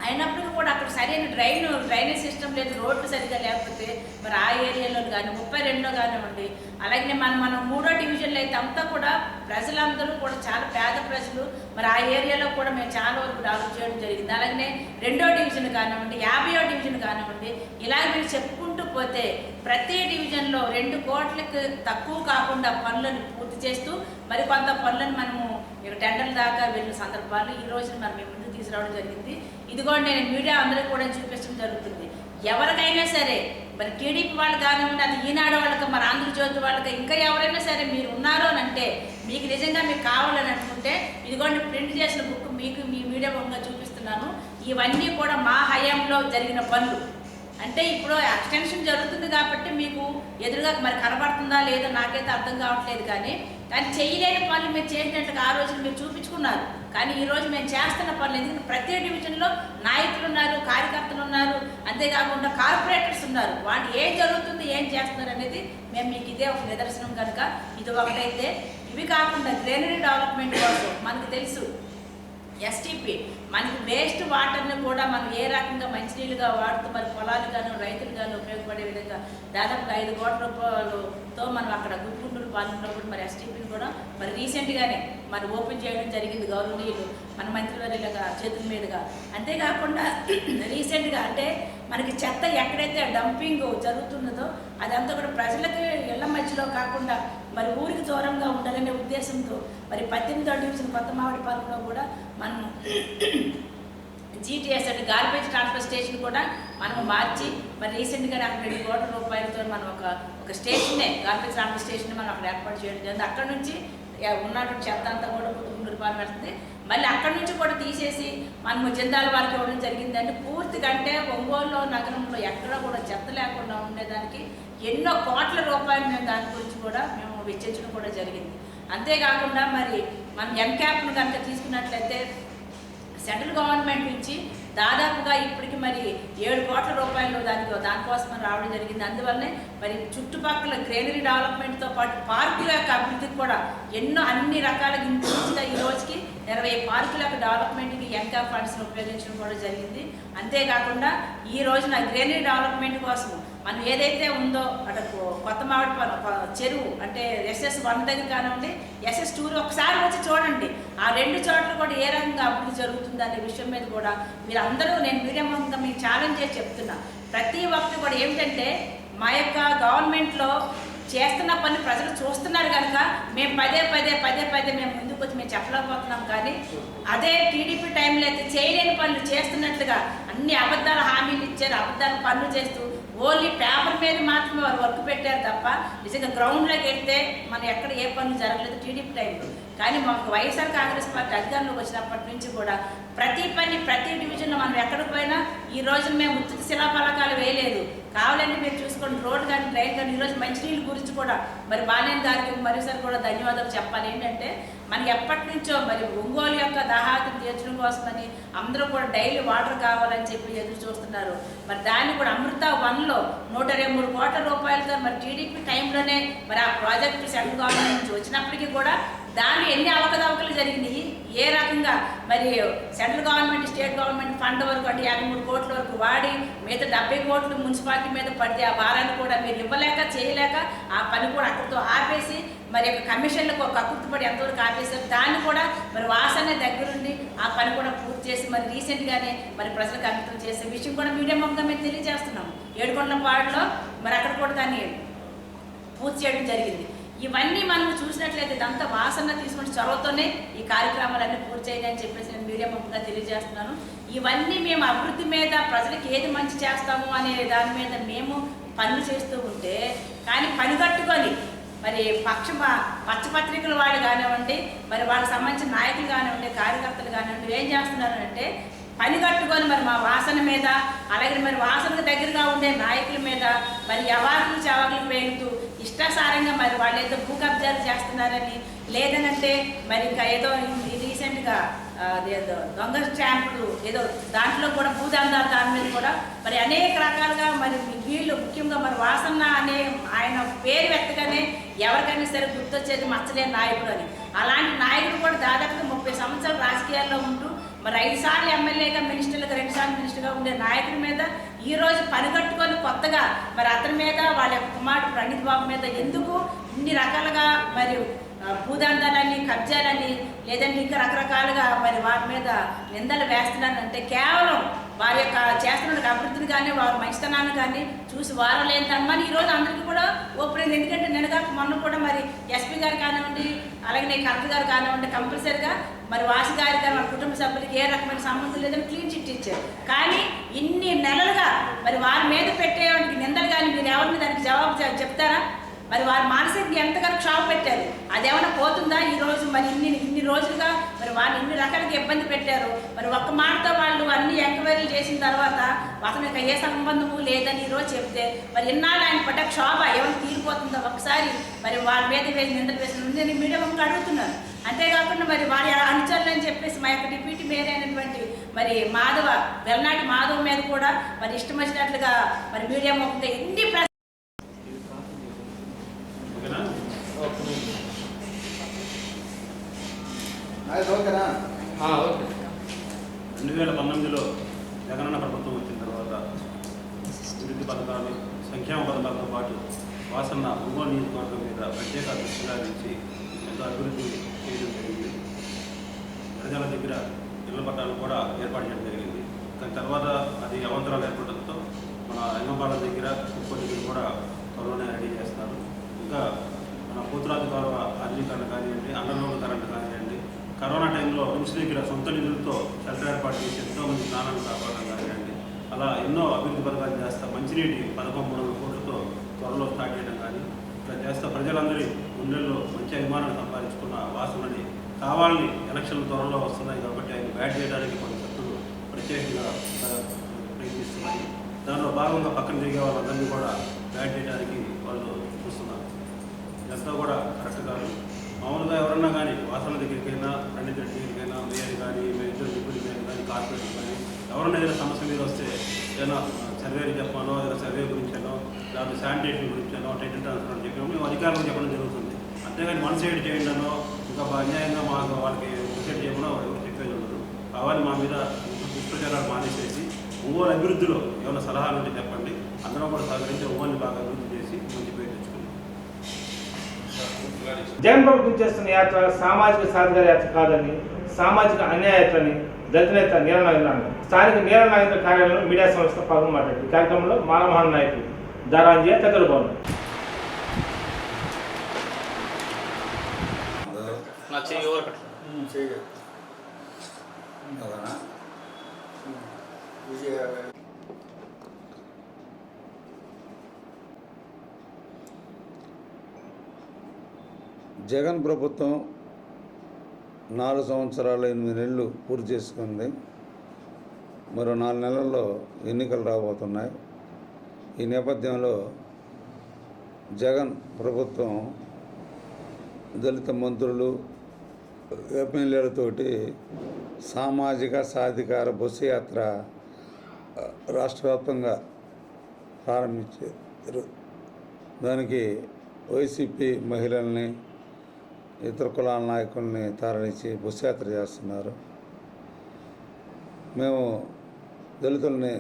అయినప్పుడు కూడా అక్కడ సరైన డ్రైనేజ్ సిస్టమ్ లేదు, రోడ్లు సరిగ్గా లేకపోతే మరి ఆ ఏరియాలో కానీ 32లో కానివ్వండి. అలాగే మనం 3వ డివిజన్లో అయితే అంతా కూడా ప్రజలందరూ కూడా చాలా పేద ప్రజలు మరి ఆ ఏరియాలో కూడా మేము చాలా వరకు డెవలప్ చేయడం జరిగింది. అలాగే 2వ డివిజన్ కానివ్వండి, 50వ డివిజన్ కానివ్వండి, ఇలాగ మీరు చెప్పుకుంటూ పోతే ప్రతి డివిజన్లో 2 కోట్లకు తక్కువ కాకుండా పనులను పూర్తి చేస్తూ మరి కొంత పనులను మనము టెండర్ల దాకా వెళ్ళిన సందర్భాలు ఈ రోజున మరి మేము ముందుకు తీసుకురావడం జరిగింది. ఇదిగోండి నేను మీడియా అందరికీ కూడా చూపించడం జరుగుతుంది. ఎవరికైనా సరే మరి టీడీపీ వాళ్ళు కానివ్వండి, అది ఈనాడు వాళ్ళకి, మరి ఆంధ్రజ్యోతి వాళ్ళకి, ఇంకా ఎవరైనా సరే మీరు ఉన్నారు అని అంటే మీకు నిజంగా మీకు కావాలని అనుకుంటే ఇదిగోండి ప్రింట్ చేసిన బుక్ మీకు మీ మీడియా ముఖంగా చూపిస్తున్నాను. ఇవన్నీ కూడా మా హయాంలో జరిగిన పనులు. అంటే ఇప్పుడు ఎక్స్టెన్షన్ జరుగుతుంది కాబట్టి మీకు ఎదురుగా మరి కనబడుతుందా లేదో నాకైతే అర్థం కావట్లేదు. కానీ చేయలేని పనులు మీరు చేసినట్టుగా ఆ రోజులు మీరు చూపించుకున్నారు. కానీ ఈరోజు మేము చేస్తున్న పనులు, ఎందుకంటే ప్రతి డివిజన్లో నాయకులు ఉన్నారు, కార్యకర్తలు ఉన్నారు, అంతేకాకుండా కార్పొరేటర్స్ ఉన్నారు. వాళ్ళు ఏం జరుగుతుంది, ఏం చేస్తున్నారు అనేది మేము మీకు ఇదే ఒక నిదర్శనం కనుక ఇది ఒకటైతే. ఇవి కాకుండా గ్రీనరీ డెవలప్మెంట్ కోసం మనకు తెలుసు ఎస్టీపీ మనకి వేస్ట్ వాటర్ని కూడా మనం ఏ రకంగా మంచినీళ్ళుగా వాడుతూ మరి పొలాలు గాను రైతులు గాను ఉపయోగపడే విధంగా దాదాపుగా 5 కోట్ల రూపాయలతో మనం అక్కడ గుర్తుండూరు పాల్గొన్నప్పుడు మరి ఎస్టీపీని కూడా మరి రీసెంట్గానే మరి ఓపెన్ చేయడం జరిగింది గౌరవనీయులు మన మంత్రివర్యుల చేతుల మీదుగా. అంతేకాకుండా రీసెంట్గా అంటే మనకి చెత్త ఎక్కడైతే డంపింగ్ జరుగుతున్నదో అదంతా కూడా ప్రజలకి ఇళ్ల మధ్యలో కాకుండా మరి ఊరికి దూరంగా ఉండాలనే ఉద్దేశంతో మరి 18వ డివిజన్ కొత్త మామిడిపాలెంలో కూడా మనం జీటీఎస్ అంటే గార్బేజ్ ట్రాన్స్ఫర్ స్టేషన్ కూడా మనం మార్చి మరి రీసెంట్గానే అక్కడ 2 కోట్ల రూపాయలతో మనం ఒక స్టేషన్నే గార్బేజ్ ట్రాన్స్ఫర్ స్టేషన్ మనం అక్కడ ఏర్పాటు చేయడం జరిగింది. అక్కడ నుంచి ఉన్నటువంటి చెత్త అంతా కూడా రూపాయలు పెడుతుంది. మళ్ళీ అక్కడి నుంచి కూడా తీసేసి మనము జిందాల వారికి ఇవ్వడం జరిగింది. అంటే పూర్తిగా అంటే ఒంగోలు నగరంలో ఎక్కడా కూడా చెత్త లేకుండా ఉండేదానికి ఎన్నో కోట్ల రూపాయలు మేము దాని గురించి కూడా మేము వెచ్చించడం కూడా జరిగింది. అంతేకాకుండా మరి మనం ఎన్క్యాప్ను కనుక తీసుకున్నట్లయితే సెంట్రల్ గవర్నమెంట్ నుంచి దాదాపుగా ఇప్పటికి మరి 7 కోట్ల రూపాయలు దానికోసం రావడం జరిగింది. అందువల్లనే మరి చుట్టుపక్కల గ్రీనరీ డెవలప్మెంట్తో పాటు పార్కుల యొక్క అభివృద్ధికి కూడా ఎన్నో అన్ని రకాల ఇంచుగా ఈ రోజుకి 20 పార్కుల యొక్క డెవలప్మెంట్కి ఎన్క్యాప్ ఫండ్స్ని ఉపయోగించడం కూడా జరిగింది. అంతేకాకుండా ఈ రోజున గ్రీనరీ డెవలప్మెంట్ కోసం మనం ఏదైతే ఉందో అటు కొత్త మామిడిపాలెం చెరువు అంటే SS1 దగ్గర కానివ్వండి, SS2 ఒకసారి వచ్చి చూడండి. ఆ 2 చోట్ల కూడా ఏ రకంగా అభివృద్ధి జరుగుతుంది అనే విషయం మీద కూడా మీరు అందరూ నేను మీడియా ముఖంగా మీకు ఛాలెంజ్ చేసి చెప్తున్నా. ప్రతి ఒక్కటి కూడా ఏమిటంటే మా యొక్క గవర్నమెంట్లో చేస్తున్న పని ప్రజలు చూస్తున్నారు కనుక మేము పదే మేము ముందుకు వచ్చి మేము చెప్పలేకపోతున్నాం. కానీ అదే టీడీపీ టైంలో అయితే చేయలేని పనులు చేస్తున్నట్లుగా అన్ని అబద్ధాల హామీలు ఇచ్చారు, అబద్ధాల పనులు చేస్తూ ఓన్లీ పేపర్ మీద మాత్రమే వారు వర్క్ పెట్టారు తప్ప నిజంగా గ్రౌండ్లోకి వెళ్తే మనం ఎక్కడ ఏ పనులు జరగలేదు టీడీపీ టైంలో. కానీ మాకు వైఎస్ఆర్ కాంగ్రెస్ పార్టీ అధికారంలోకి వచ్చినప్పటి నుంచి కూడా ప్రతి పని ప్రతి డివిజన్లో మనం ఎక్కడికి పోయినా ఈ రోజు మేము ఉచిత శిలాఫలకాలు వేయలేదు. కావాలంటే మీరు చూసుకోండి, రోడ్డు కానీ ట్రైన్ కానీ ఈరోజు మంచినీళ్ళ గురించి కూడా మరి బాలేని గారికి మరోసారి కూడా ధన్యవాదాలు చెప్పాలి. ఏంటంటే మనకి ఎప్పటి నుంచో మరి ఒంగోలు యొక్క దాహాతిని తీర్చడం కోసమని అందరూ కూడా డైలీ వాటర్ కావాలని చెప్పి ఎదురు చూస్తున్నారు. మరి దాన్ని కూడా అమృత 1లో 123 కోట్ల రూపాయలతో మరి టీడీపీ టైంలోనే మరి ఆ ప్రాజెక్టు సెంట్రల్ గవర్నమెంట్ నుంచి వచ్చినప్పటికీ కూడా దాంట్లో ఎన్ని అవకతవకలు జరిగినాయి, ఏ రకంగా మరి central government state government fund వరకు అంటే 53 కోట్ల వరకు వాడి మిగతా 70 కోట్లు మున్సిపాలిటీ మీద పడితే ఆ భారాన్ని కూడా మీరు ఇవ్వలేక చేయలేక ఆ పని కూడా అక్కడితో ఆపేసి మరి యొక్క కమిషన్లకు ఒక కక్కుర్తిపడి ఎంతవరకు ఆపేశారు. దాన్ని కూడా మరి వాసన దగ్గరుండి ఆ పని కూడా పూర్తి చేసి మరి రీసెంట్గానే మరి ప్రజలకు అంకితం చేసే విషయం కూడా మీడియా ముఖంగా మేము తెలియజేస్తున్నాము. ఏడుకొండలపాడులో మరి అక్కడ కూడా దాన్ని పూర్తి చేయడం జరిగింది. ఇవన్నీ మనం చూసినట్లయితే ఇదంతా వాసన తీసుకుని చొరవతోనే ఈ కార్యక్రమాలన్నీ పూర్తి చేయాలి అని చెప్పేసి నేను మీడియా ముఖంగా తెలియజేస్తున్నాను. ఇవన్నీ మేము అభివృద్ధి మీద ప్రజలకు ఏది మంచి చేస్తాము అనే దాని మీద మేము పనులు చేస్తూ ఉంటే కానీ పని కట్టుకొని మరి పచ్చపత్రికల వాళ్ళు కానివ్వండి, మరి వాళ్ళకి సంబంధించిన నాయకులు కానివ్వండి, కార్యకర్తలు కానివ్వండి ఏం చేస్తున్నారు అంటే పని కట్టుకొని మరి మా వాసన మీద అలాగే మరి వాసనకు దగ్గరగా ఉండే నాయకుల మీద మరి అవాకులు చవాకులు పేరుతూ ఇష్టాసారంగా మరి వాళ్ళు ఏదో భూ కబ్జాలు చేస్తున్నారని లేదనంటే మరి ఇంకా ఏదో రీసెంట్గా అదేదో దొంగ స్టాంపులు ఏదో దాంట్లో కూడా భూదందాలు దాని మీద కూడా మరి అనేక రకాలుగా మరి వీళ్ళు ముఖ్యంగా మరి వాసన అనే ఆయన పేరు ఎత్తగానే ఎవరికైనా సరే గుర్తొచ్చేది మచ్చలేని నాయకుడు అని. అలాంటి నాయకుడు కూడా దాదాపుగా 30 సంవత్సరాలు రాజకీయాల్లో ఉంటూ మరి 5 సార్లు ఎమ్మెల్యేగా మినిస్టర్లుగా 2 సార్లు మినిస్టర్గా ఉండే నాయకుడి మీద ఈరోజు పని కట్టుకొని కొత్తగా మరి అతని మీద వాళ్ళ యొక్క కుమారుడు ప్రణీత్ బాబు మీద ఎందుకు ఇన్ని రకాలుగా మరి భూదందాలని కబ్జాలని లేదంటే ఇంకా రకరకాలుగా మరి వారి మీద నిందలు వేస్తున్నానంటే కేవలం వారి యొక్క చేస్తున్న అభివృద్ధిని కానీ వారి మంచితనాన్ని కానీ చూసి వారలేని తనమని ఈరోజు అందరికీ కూడా ఓపెన్. ఎందుకంటే నిన్నగా మొన్న కూడా మరి ఎస్పీ గారు కానివ్వండి అలాగే కలెక్టర్ గారు కానివ్వండి కంపల్సరిగా మరి వాసి గారి కానీ వాళ్ళ కుటుంబ సభ్యులకి ఏ రకమైన సంబంధం లేదని క్లీన్ చిట్ ఇచ్చారు. కానీ ఇన్ని నెలలుగా మరి వారి మీద పెట్టేవాడికి నిందలు కానీ మీరు ఎవరిని దానికి జవాబు చెప్తారా? మరి వారి మానసికంగా ఎంతగానో క్షోభ పెట్టారు. అదేమైనా పోతుందా ఈరోజు? మరి ఇన్ని రోజులుగా మరి వాళ్ళు ఇన్ని రకాలుగా ఇబ్బంది పెట్టారు. మరి ఒక్క మాటతో వాళ్ళు అన్ని ఎంక్వైరీలు చేసిన తర్వాత అతనికి ఏ సంబంధము లేదని ఈరోజు చెప్తే మరి ఇన్నాళ్ళు ఆయన పడ్డ క్షోభ ఏమైనా తీరిపోతుందో ఒకసారి మరి వాళ్ళ మీద నిందలు వేసిన మీడియా ఒకటి అడుగుతున్నారు. అంతేకాకుండా మరి వారి అనుచరులు అని చెప్పేసి మా యొక్క డిప్యూటీ మేయర్ అయినటువంటి మరి వెల్నాటి మాధవ్ మీద కూడా మరి ఇష్టం వచ్చినట్లుగా మరి మీడియా ముఖంగా ఎన్ని 2019లో జగనన్న ప్రభుత్వం వచ్చిన తర్వాత అభివృద్ధి పథకాలు, సంక్షేమ పథకాలతో పాటు వాసన్న ఒంగోలు నియోజకవర్గం మీద ప్రత్యేక దృష్టి సారించి ఎంతో అభివృద్ధి చేయడం జరిగింది. ప్రజల దగ్గర ఇళ్ల పట్టాలు కూడా ఏర్పాటు చేయడం జరిగింది. దాని తర్వాత అది అవంతరాలు ఏర్పడడంతో మన రంగంపాలెం దగ్గర ఉప్పు దగ్గర కూడా త్వరలోనే రెడీ చేస్తున్నారు. ఇంకా మన పూతురాజు కాలువ ఆధునీకరణ కానివ్వండి, అండర్గ్రౌండ్ కరెంట్ కానివ్వండి, కరోనా టైంలో నిమ్స్ దగ్గర సొంత నిధులతో షెల్టర్ ఏర్పాటు చేసి ఎంతోమంది ప్రాణాలు కాపాడడం కానివ్వండి, అలా ఎన్నో అభివృద్ధి పథకాలు చేస్తా మంచినీటి పథకం 300 కోట్లతో త్వరలో స్టార్ట్ చేయడం కానీ ఇట్లా చేస్తా ప్రజలందరి గుండెల్లో మంచి అభిమానాన్ని సంపాదించుకున్న వాసనని కావాలని ఎలక్షన్లు త్వరలో వస్తున్నాయి కాబట్టి ఆయన బ్యాట్ చేయడానికి కొన్ని శక్తులు ప్రత్యేకంగా ప్రయత్నిస్తున్నాయి. దానిలో భాగంగా పక్కన తిరిగే వాళ్ళందరినీ కూడా బ్యాట్ చేయడానికి వాళ్ళు చూస్తున్నారు. ఇదంతా కూడా కరెక్ట్ కాదు. మామూలుగా ఎవరన్నా కానీ వాసన దగ్గరికైనా, పండిత దగ్గరికైనా, మేయర్ కానీ, ఇద్దరు డిప్యూటీ మేయర్ కానీ, కార్పొరేటర్ కానీ ఎవరన్నా ఏదైనా సమస్య మీద వస్తే ఏదైనా సర్వేలు చెప్పానో, ఏదైనా సర్వే గురించానో, లేకపోతే శానిటేషన్ గురించానో, టెండర్ ట్రాన్స్ఫర్ అని చెప్పినప్పుడు మేము అధికారులకు చెప్పడం జరుగుతుంది. అంతేగాని వన్ సైడ్ చేయండి అనో, ఇంకా అన్యాయంగా మాకు వాళ్ళకి ఒకసైడ్ చేయమనో ఎవరు చెప్పేది ఉండదు. కావాలి మా మీద దుష్ప్రచారాలు మానేసేసి ఒంగోలు అభివృద్ధిలో ఏమైనా సలహాలు ఉంటే చెప్పండి, అందరం కూడా సహకరించి ఒంగోలుని బాగా అభివృద్ధి చేసి మంచి పేరు తెచ్చుకుంటాం. జగన్ ప్రభుత్వం చేస్తున్న యాత్ర సామాజిక సాధికార యాత్ర కాదని, సామాజిక అన్యాయ యాత్రని దళిత నేత నీల నాగేంద్ర స్థానిక నీల నాగేంద్ర కార్యాలయంలో మీడియా సంస్థ పాల్గొని మాట్లాడారు. ఈ కార్యక్రమంలో మానవహాన నాయకులు దారాంజయ తదితరులు పాల్గొన్నారు. జగన్ ప్రభుత్వం 4 సంవత్సరాలు 8 నెలలు పూర్తి చేసుకుంది. మరో 4 నెలల్లో ఎన్నికలు రాబోతున్నాయి. ఈ నేపథ్యంలో జగన్ ప్రభుత్వం దళిత మంత్రులు, ఎమ్మెల్యేలతోటి సామాజిక సాధికార బస్సు యాత్ర రాష్ట్ర వ్యాప్తంగా ప్రారంభించారు. దానికి వైసీపీ మహిళల్ని, ఇతర కులాల నాయకుల్ని తరలించి బస్సు యాత్ర చేస్తున్నారు. మేము దళితుల్ని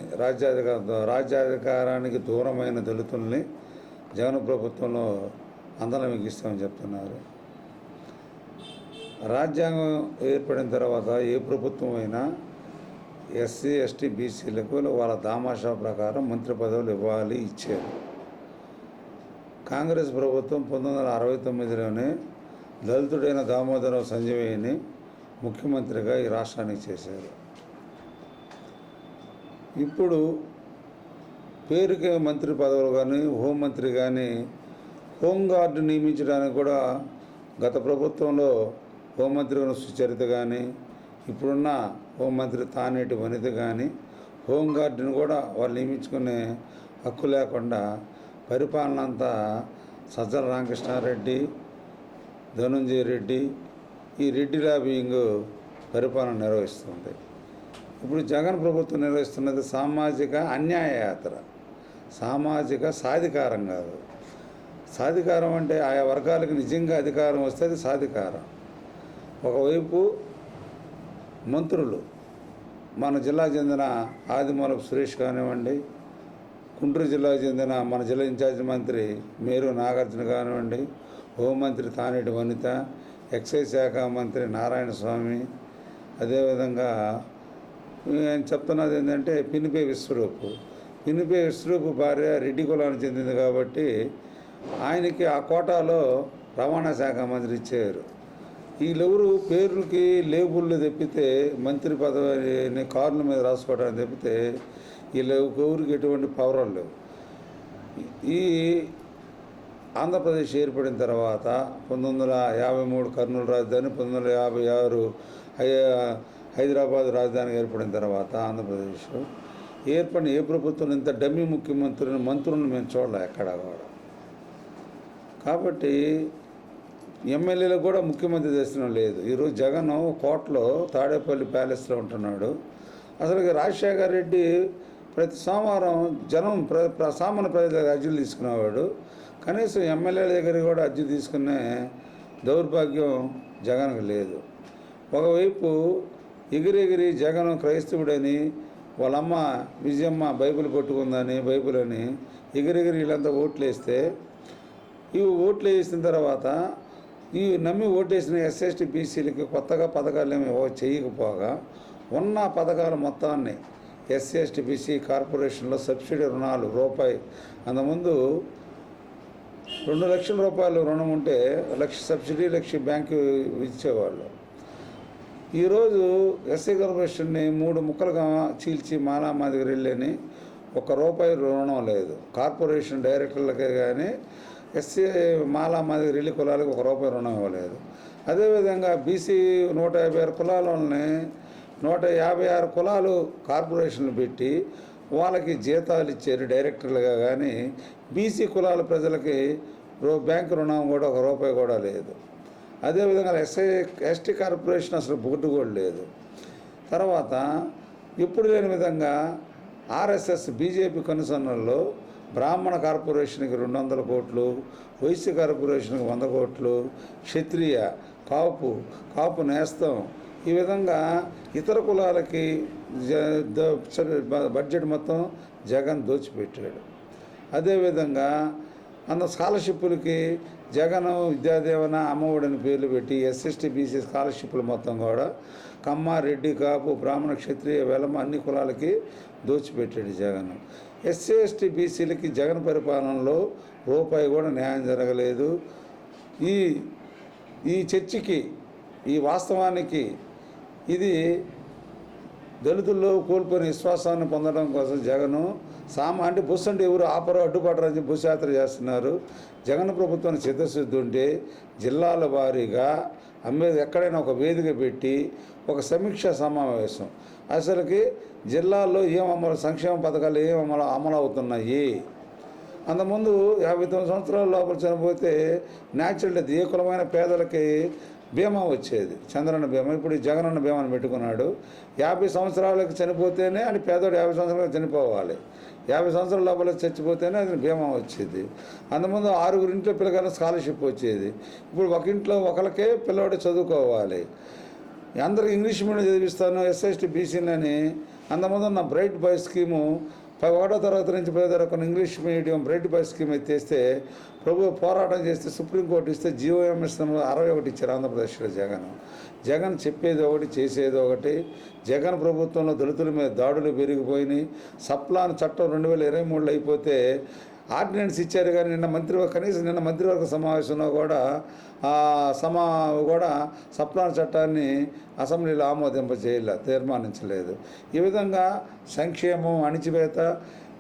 రాజ్యాధికారానికి దూరమైన దళితుల్ని జగన్ ప్రభుత్వంలో అందరం మిగిస్తామని చెప్తున్నారు. రాజ్యాంగం ఏర్పడిన తర్వాత ఏ ప్రభుత్వం అయినా ఎస్సీ, ఎస్టీ, బీసీలకు వాళ్ళ దామాషా ప్రకారం మంత్రి పదవులు ఇవ్వాలి, ఇచ్చారు. కాంగ్రెస్ ప్రభుత్వం 1969లోనే దళితుడైన దామోదరం సంజీవయ్యని ముఖ్యమంత్రిగా ఈ రాష్ట్రానికి చేశారు. ఇప్పుడు పేరుకే మంత్రి పదవులు కానీ, హోంమంత్రి కానీ, హోంగార్డు నియమించడానికి కూడా గత ప్రభుత్వంలో హోంమంత్రి సుచరిత కానీ, ఇప్పుడున్న హోంమంత్రి తానేటి వనిత కానీ హోంగార్డుని కూడా వాళ్ళు నియమించుకునే హక్కు లేకుండా పరిపాలన అంతా సజ్జల రామకృష్ణారెడ్డి, ధనుంజయ రెడ్డి, ఈ రెడ్డి లాబింగ్ పరిపాలన నిర్వహిస్తుంది. ఇప్పుడు జగన్ ప్రభుత్వం నిర్వహిస్తున్నది సామాజిక అన్యాయ యాత్ర, సామాజిక సాధికారం కాదు. సాధికారం అంటే ఆయా వర్గాలకు నిజంగా అధికారం వస్తే అది సాధికారం. ఒకవైపు మంత్రులు, మన జిల్లాకు చెందిన ఆదిమూలపు సురేష్ కానివ్వండి, గుంటూరు జిల్లాకు చెందిన మన జిల్లా ఇన్ఛార్జి మంత్రి మేరు నాగార్జున కానివ్వండి, హోంమంత్రి తానేటి వనిత, ఎక్సైజ్ శాఖ మంత్రి నారాయణ స్వామి, అదేవిధంగా ఆయన చెప్తున్నది ఏంటంటే పినిపే విశ్వరూపు భార్య రెడ్డి కులానికి చెందింది కాబట్టి ఆయనకి ఆ కోటాలో రవాణా శాఖ మంత్రి ఇచ్చారు. వీళ్ళెవరు పేర్లకి లేబుళ్ళు తెప్పితే మంత్రి పదవిని కార్ల మీద రాసుకోవడానికి తెప్పితే వీళ్ళెవరికి ఎటువంటి పవరాలు లేవు. ఈ ఆంధ్రప్రదేశ్ ఏర్పడిన తర్వాత 1953 కర్నూలు రాజధాని, 1956 హైదరాబాద్ రాజధాని ఏర్పడిన తర్వాత ఆంధ్రప్రదేశ్లో ఏర్పడిన ఏ ప్రభుత్వం ఇంత డమ్మీ మంత్రులను మేము చూడలే ఎక్కడా కూడా. కాబట్టి ఎమ్మెల్యేలకు కూడా ముఖ్యమంత్రి దర్శనం లేదు. ఈరోజు జగన్ కోటలో తాడేపల్లి ప్యాలెస్లో ఉంటున్నాడు. అసలు రాజశేఖర రెడ్డి ప్రతి సోమవారం సామాన్య ప్రజల అర్జీలు తీసుకునేవాడు. కనీసం ఎమ్మెల్యేల దగ్గర కూడా అర్జీ తీసుకునే దౌర్భాగ్యం జగన్కి లేదు. ఒకవైపు ఎగిరెగిరి జగన్ క్రైస్తవుడని, వాళ్ళమ్మ విజయమ్మ బైబిల్ పట్టుకుందని, బైబిల్ అని ఎగిరెగిరి వీళ్ళంతా ఓట్లు వేస్తే, ఇవి ఓట్లు వేసిన తర్వాత ఈ నమ్మి ఓటేసిన ఎస్సీ బీసీలకి కొత్తగా పథకాలు ఏమి చేయకపోగా ఉన్న పథకాల మొత్తాన్ని ఎస్సీ బీసీ కార్పొరేషన్లో సబ్సిడీ రుణాలు రూపాయి, అంతకుముందు 2 లక్షల రూపాయలు రుణం ఉంటే 1 లక్ష సబ్సిడీ, 1 లక్ష బ్యాంకు ఇచ్చేవాళ్ళు. ఈరోజు ఎస్సీ కార్పొరేషన్ని 3 ముక్కలుగా చీల్చి మాలా మాదిరి వెళ్ళని ₹1 రుణం లేదు. కార్పొరేషన్ డైరెక్టర్లకే కానీ ఎస్సీ మాలా మాదిరి రెల్లి కులాలకు ₹1 రుణం ఇవ్వలేదు. అదేవిధంగా బీసీ 156 కులాలని 156 కులాలు కార్పొరేషన్లు పెట్టి వాళ్ళకి జీతాలు ఇచ్చారు డైరెక్టర్లుగా. కానీ బీసీ కులాల ప్రజలకి బ్యాంకు రుణం కూడా ₹1 కూడా లేదు. అదేవిధంగా ఎస్టీ కార్పొరేషన్ అసలు బోర్డు కూడా లేదు. తర్వాత ఎప్పుడు లేని విధంగా ఆర్ఎస్ఎస్ బీజేపీ కనుసన్నల్లో బ్రాహ్మణ కార్పొరేషన్కి 200 కోట్లు, వైశ్య కార్పొరేషన్కి 100 కోట్లు, క్షత్రియ, కాపు నేస్తం, ఈ విధంగా ఇతర కులాలకి బడ్జెట్ మొత్తం జగన్ దోచిపెట్టాడు. అదేవిధంగా స్కాలర్షిప్పులకి జగన్ విద్యాదేవన, అమ్మఒడిని పేర్లు పెట్టి ఎస్సీ బీసీ స్కాలర్షిప్లు మొత్తం కూడా కమ్మ, రెడ్డి, కాపు, బ్రాహ్మణ, క్షత్రియ, వెలమ అన్ని కులాలకి దోచిపెట్టాడు జగన్. ఎస్సీ బీసీలకి జగన్ పరిపాలనలో ₹1 కూడా న్యాయం జరగలేదు. ఈ చర్చకి, ఈ వాస్తవానికి ఇది దళితుల్లో కోల్పోయిన విశ్వాసాన్ని పొందడం కోసం జగను అంటే బస్సు అంటే ఎవరు ఆపరు, అడ్డుపడరని బస్సు యాత్ర చేస్తున్నారు. జగన్ ప్రభుత్వాన్ని చిత్తశుద్ధి ఉంటే జిల్లాల వారీగా ఎక్కడైనా ఒక వేదిక పెట్టి ఒక సమీక్ష సమావేశం, అసలుకి జిల్లాల్లో సంక్షేమ పథకాలు అమలు అవుతున్నాయి. అంతకుముందు 59 సంవత్సరాల లోపల చనిపోతే న్యాచురల్ డెత్, ఏ కులమైన పేదలకి బీమా వచ్చేది, చంద్రన్న బీమా. ఇప్పుడు జగనన్న బీమాను పెట్టుకున్నాడు. 50 సంవత్సరాలకు చనిపోతేనే అని పేదోడు 50 సంవత్సరాలకు చనిపోవాలి, 50 సంవత్సరాల లోపల చచ్చిపోతేనే అది బీమా వచ్చేది. అంతకుముందు 6 ఇంట్లో పిల్లగానే స్కాలర్షిప్ వచ్చేది. ఇప్పుడు ఒక ఇంట్లో ఒకరికే పిల్లవాడు చదువుకోవాలి. అందరూ ఇంగ్లీష్ మీడియం చదివిస్తాను ఎస్సీ బీసీలని అంతకుముందు ఉన్న బ్రైట్ బాయ్ స్కీము 1వ తరగతి నుంచి 10వ తరగతి English medium bright boy scheme ఎత్తేస్తే పోరాటం చేస్తే సుప్రీంకోర్టు ఇస్తే GOMS 61 ఇచ్చారు ఆంధ్రప్రదేశ్లో. జగన్ చెప్పేది ఒకటి, చేసేది ఒకటి. జగన్ ప్రభుత్వంలో దళితుల మీద దాడులు పెరిగిపోయినాయి. సప్లాన్ చట్టం 2023లో అయిపోతే ఆర్డినెన్స్ ఇచ్చారు. కానీ నిన్న మంత్రివర్గ సమావేశంలో కూడా సప్లాన్ చట్టాన్ని అసెంబ్లీలో తీర్మానించలేదు. ఈ విధంగా సంక్షేమం, అణిచివేత,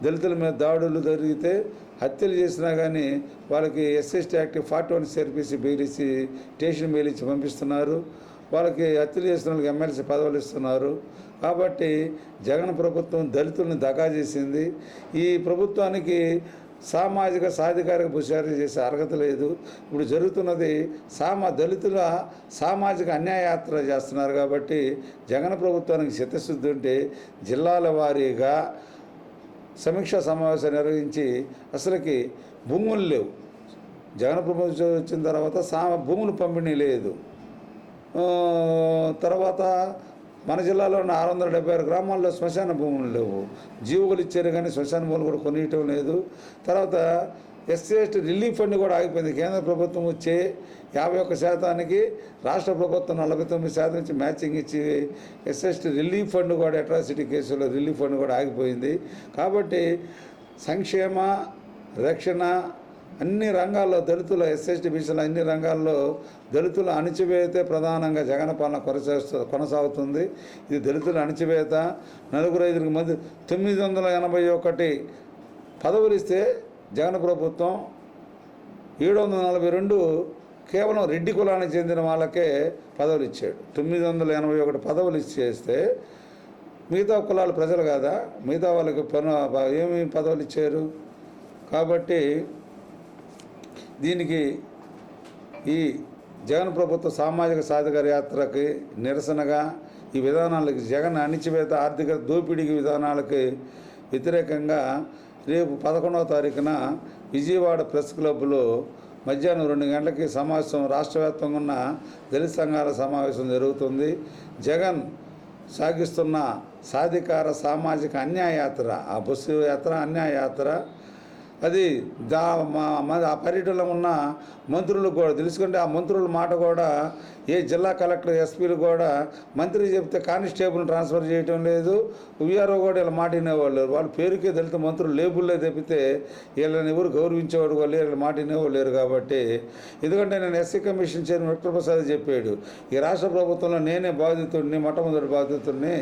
దళితుల మీద దాడులు జరిగితే హత్యలు చేసినా కానీ వాళ్ళకి SC యాక్ట్ 41 CRPC బెయిలిచ్చి స్టేషన్ బెయిలిచ్చి పంపిస్తున్నారు. వాళ్ళకి హత్యలు చేసిన వాళ్ళకి ఎమ్మెల్సీ పదవులు ఇస్తున్నారు. కాబట్టి జగన్ ప్రభుత్వం దళితులను దగా చేసింది. ఈ ప్రభుత్వానికి సామాజిక సాధికారిక భుషారీ చేసే అర్హత లేదు. ఇప్పుడు జరుగుతున్నది దళితుల సామాజిక అన్యాయయాత్ర చేస్తున్నారు. కాబట్టి జగన్ ప్రభుత్వానికి చిత్తశుద్ధి ఉంటే జిల్లాల వారీగా సమీక్షా సమావేశం నిర్వహించి అసలుకి భూములు లేవు. జగన్ ప్రభుత్వం వచ్చిన తర్వాత భూములు పంపిణీ లేదు. తర్వాత మన జిల్లాలో ఉన్న 676 గ్రామాల్లో శ్మశాన భూములు లేవు. జీవులు ఇచ్చారు కానీ శ్మశాన భూములు కూడా కొనియటం లేదు. తర్వాత SC రిలీఫ్ ఫండ్ కూడా ఆగిపోయింది. కేంద్ర ప్రభుత్వం వచ్చే 51% రాష్ట్ర ప్రభుత్వం 49% నుంచి మ్యాచింగ్ ఇచ్చి SC రిలీఫ్ ఫండ్ కూడా అట్రాసిటీ కేసులో రిలీఫ్ ఫండ్ కూడా ఆగిపోయింది. కాబట్టి సంక్షేమ, రక్షణ అన్ని రంగాల్లో దళితుల SC బీసీల అన్ని రంగాల్లో దళితుల అణిచివేతే ప్రధానంగా జగన్ పాలన కొనసాగుతుంది. ఇది దళితుల అణిచివేత. 4-5 మంది 981 పదవులు ఇస్తే జగన్ ప్రభుత్వం 742 కేవలం రెడ్డి కులానికి చెందిన వాళ్ళకే పదవులు ఇచ్చాడు. 981 పదవులు ఇచ్చేస్తే మిగతా కులాల ప్రజలు కాదా? మిగతా వాళ్ళకి ఏమి పదవులు ఇచ్చారు? కాబట్టి దీనికి ఈ జగన్ ప్రభుత్వ సామాజిక సాధికార యాత్రకి నిరసనగా ఈ విధానాలకి జగన్ అణిచివేత ఆర్థిక దోపిడీ విధానాలకి వ్యతిరేకంగా రేపు 11వ తారీఖున విజయవాడ ప్రెస్ క్లబ్లో మధ్యాహ్నం 2 గంటలకి సమావేశం, రాష్ట్ర వ్యాప్తంగా ఉన్న దళిత సంఘాల సమావేశం జరుగుతుంది. జగన్ సాగిస్తున్న సాధికార సామాజిక అన్యాయ యాత్ర, ఆ బస్సు యాత్ర అన్యాయ యాత్ర, అది ఆ పర్యటనలో ఉన్న మంత్రులకు కూడా తెలుసుకుంటే ఆ మంత్రుల మాట కూడా ఏ జిల్లా కలెక్టర్ ఎస్పీలు కూడా మంత్రి చెప్తే కానిస్టేబుల్ని ట్రాన్స్ఫర్ చేయటం లేదు, వీఆర్ఓ కూడా ఇలా మాట వినేవాళ్ళు. వాళ్ళ పేరుకే దళిత మంత్రులు లేబుల్లే తప్పితే వీళ్ళని ఎవరు గౌరవించేవాడు వాళ్ళు వీళ్ళ మాట వినేవాళ్ళు లేరు. కాబట్టి ఎందుకంటే నేను SC commission chairman Victor Prasad చెప్పాడు, ఈ రాష్ట్ర ప్రభుత్వంలో నేనే బాధితుడిని, మొట్టమొదటి బాధితుడిని,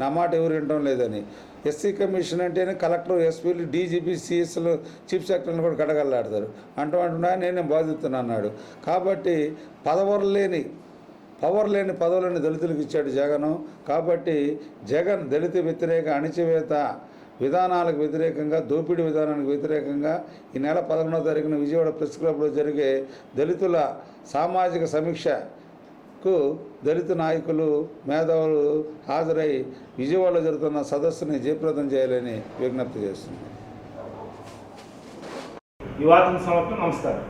నా మాట ఎవరు వినటం లేదని. ఎస్సీ కమిషన్ అంటేనే కలెక్టర్, ఎస్పీలు, డీజీపీ, సిఎస్లు, చీఫ్ సెక్రటరీని కూడా గడగల్లాడతారు. అంటున్నా నేనే బాధితున్నా అన్నాడు. కాబట్టి పవర్ లేని పదవులను దళితులకు ఇచ్చాడు జగన్. కాబట్టి జగన్ దళిత వ్యతిరేక అణిచివేత విధానాలకు వ్యతిరేకంగా, దోపిడీ విధానానికి వ్యతిరేకంగా ఈ నెల 11వ తారీఖున విజయవాడ ప్రెస్ క్లబ్లో జరిగే దళితుల సామాజిక సమీక్షకు దళిత నాయకులు, మేధావులు హాజరై విజయవాడలో జరుగుతున్న సదస్సుని జయప్రదం చేయాలని విజ్ఞప్తి చేస్తున్నారు. ఈ వార్తల సమాప్తం. నమస్కారం.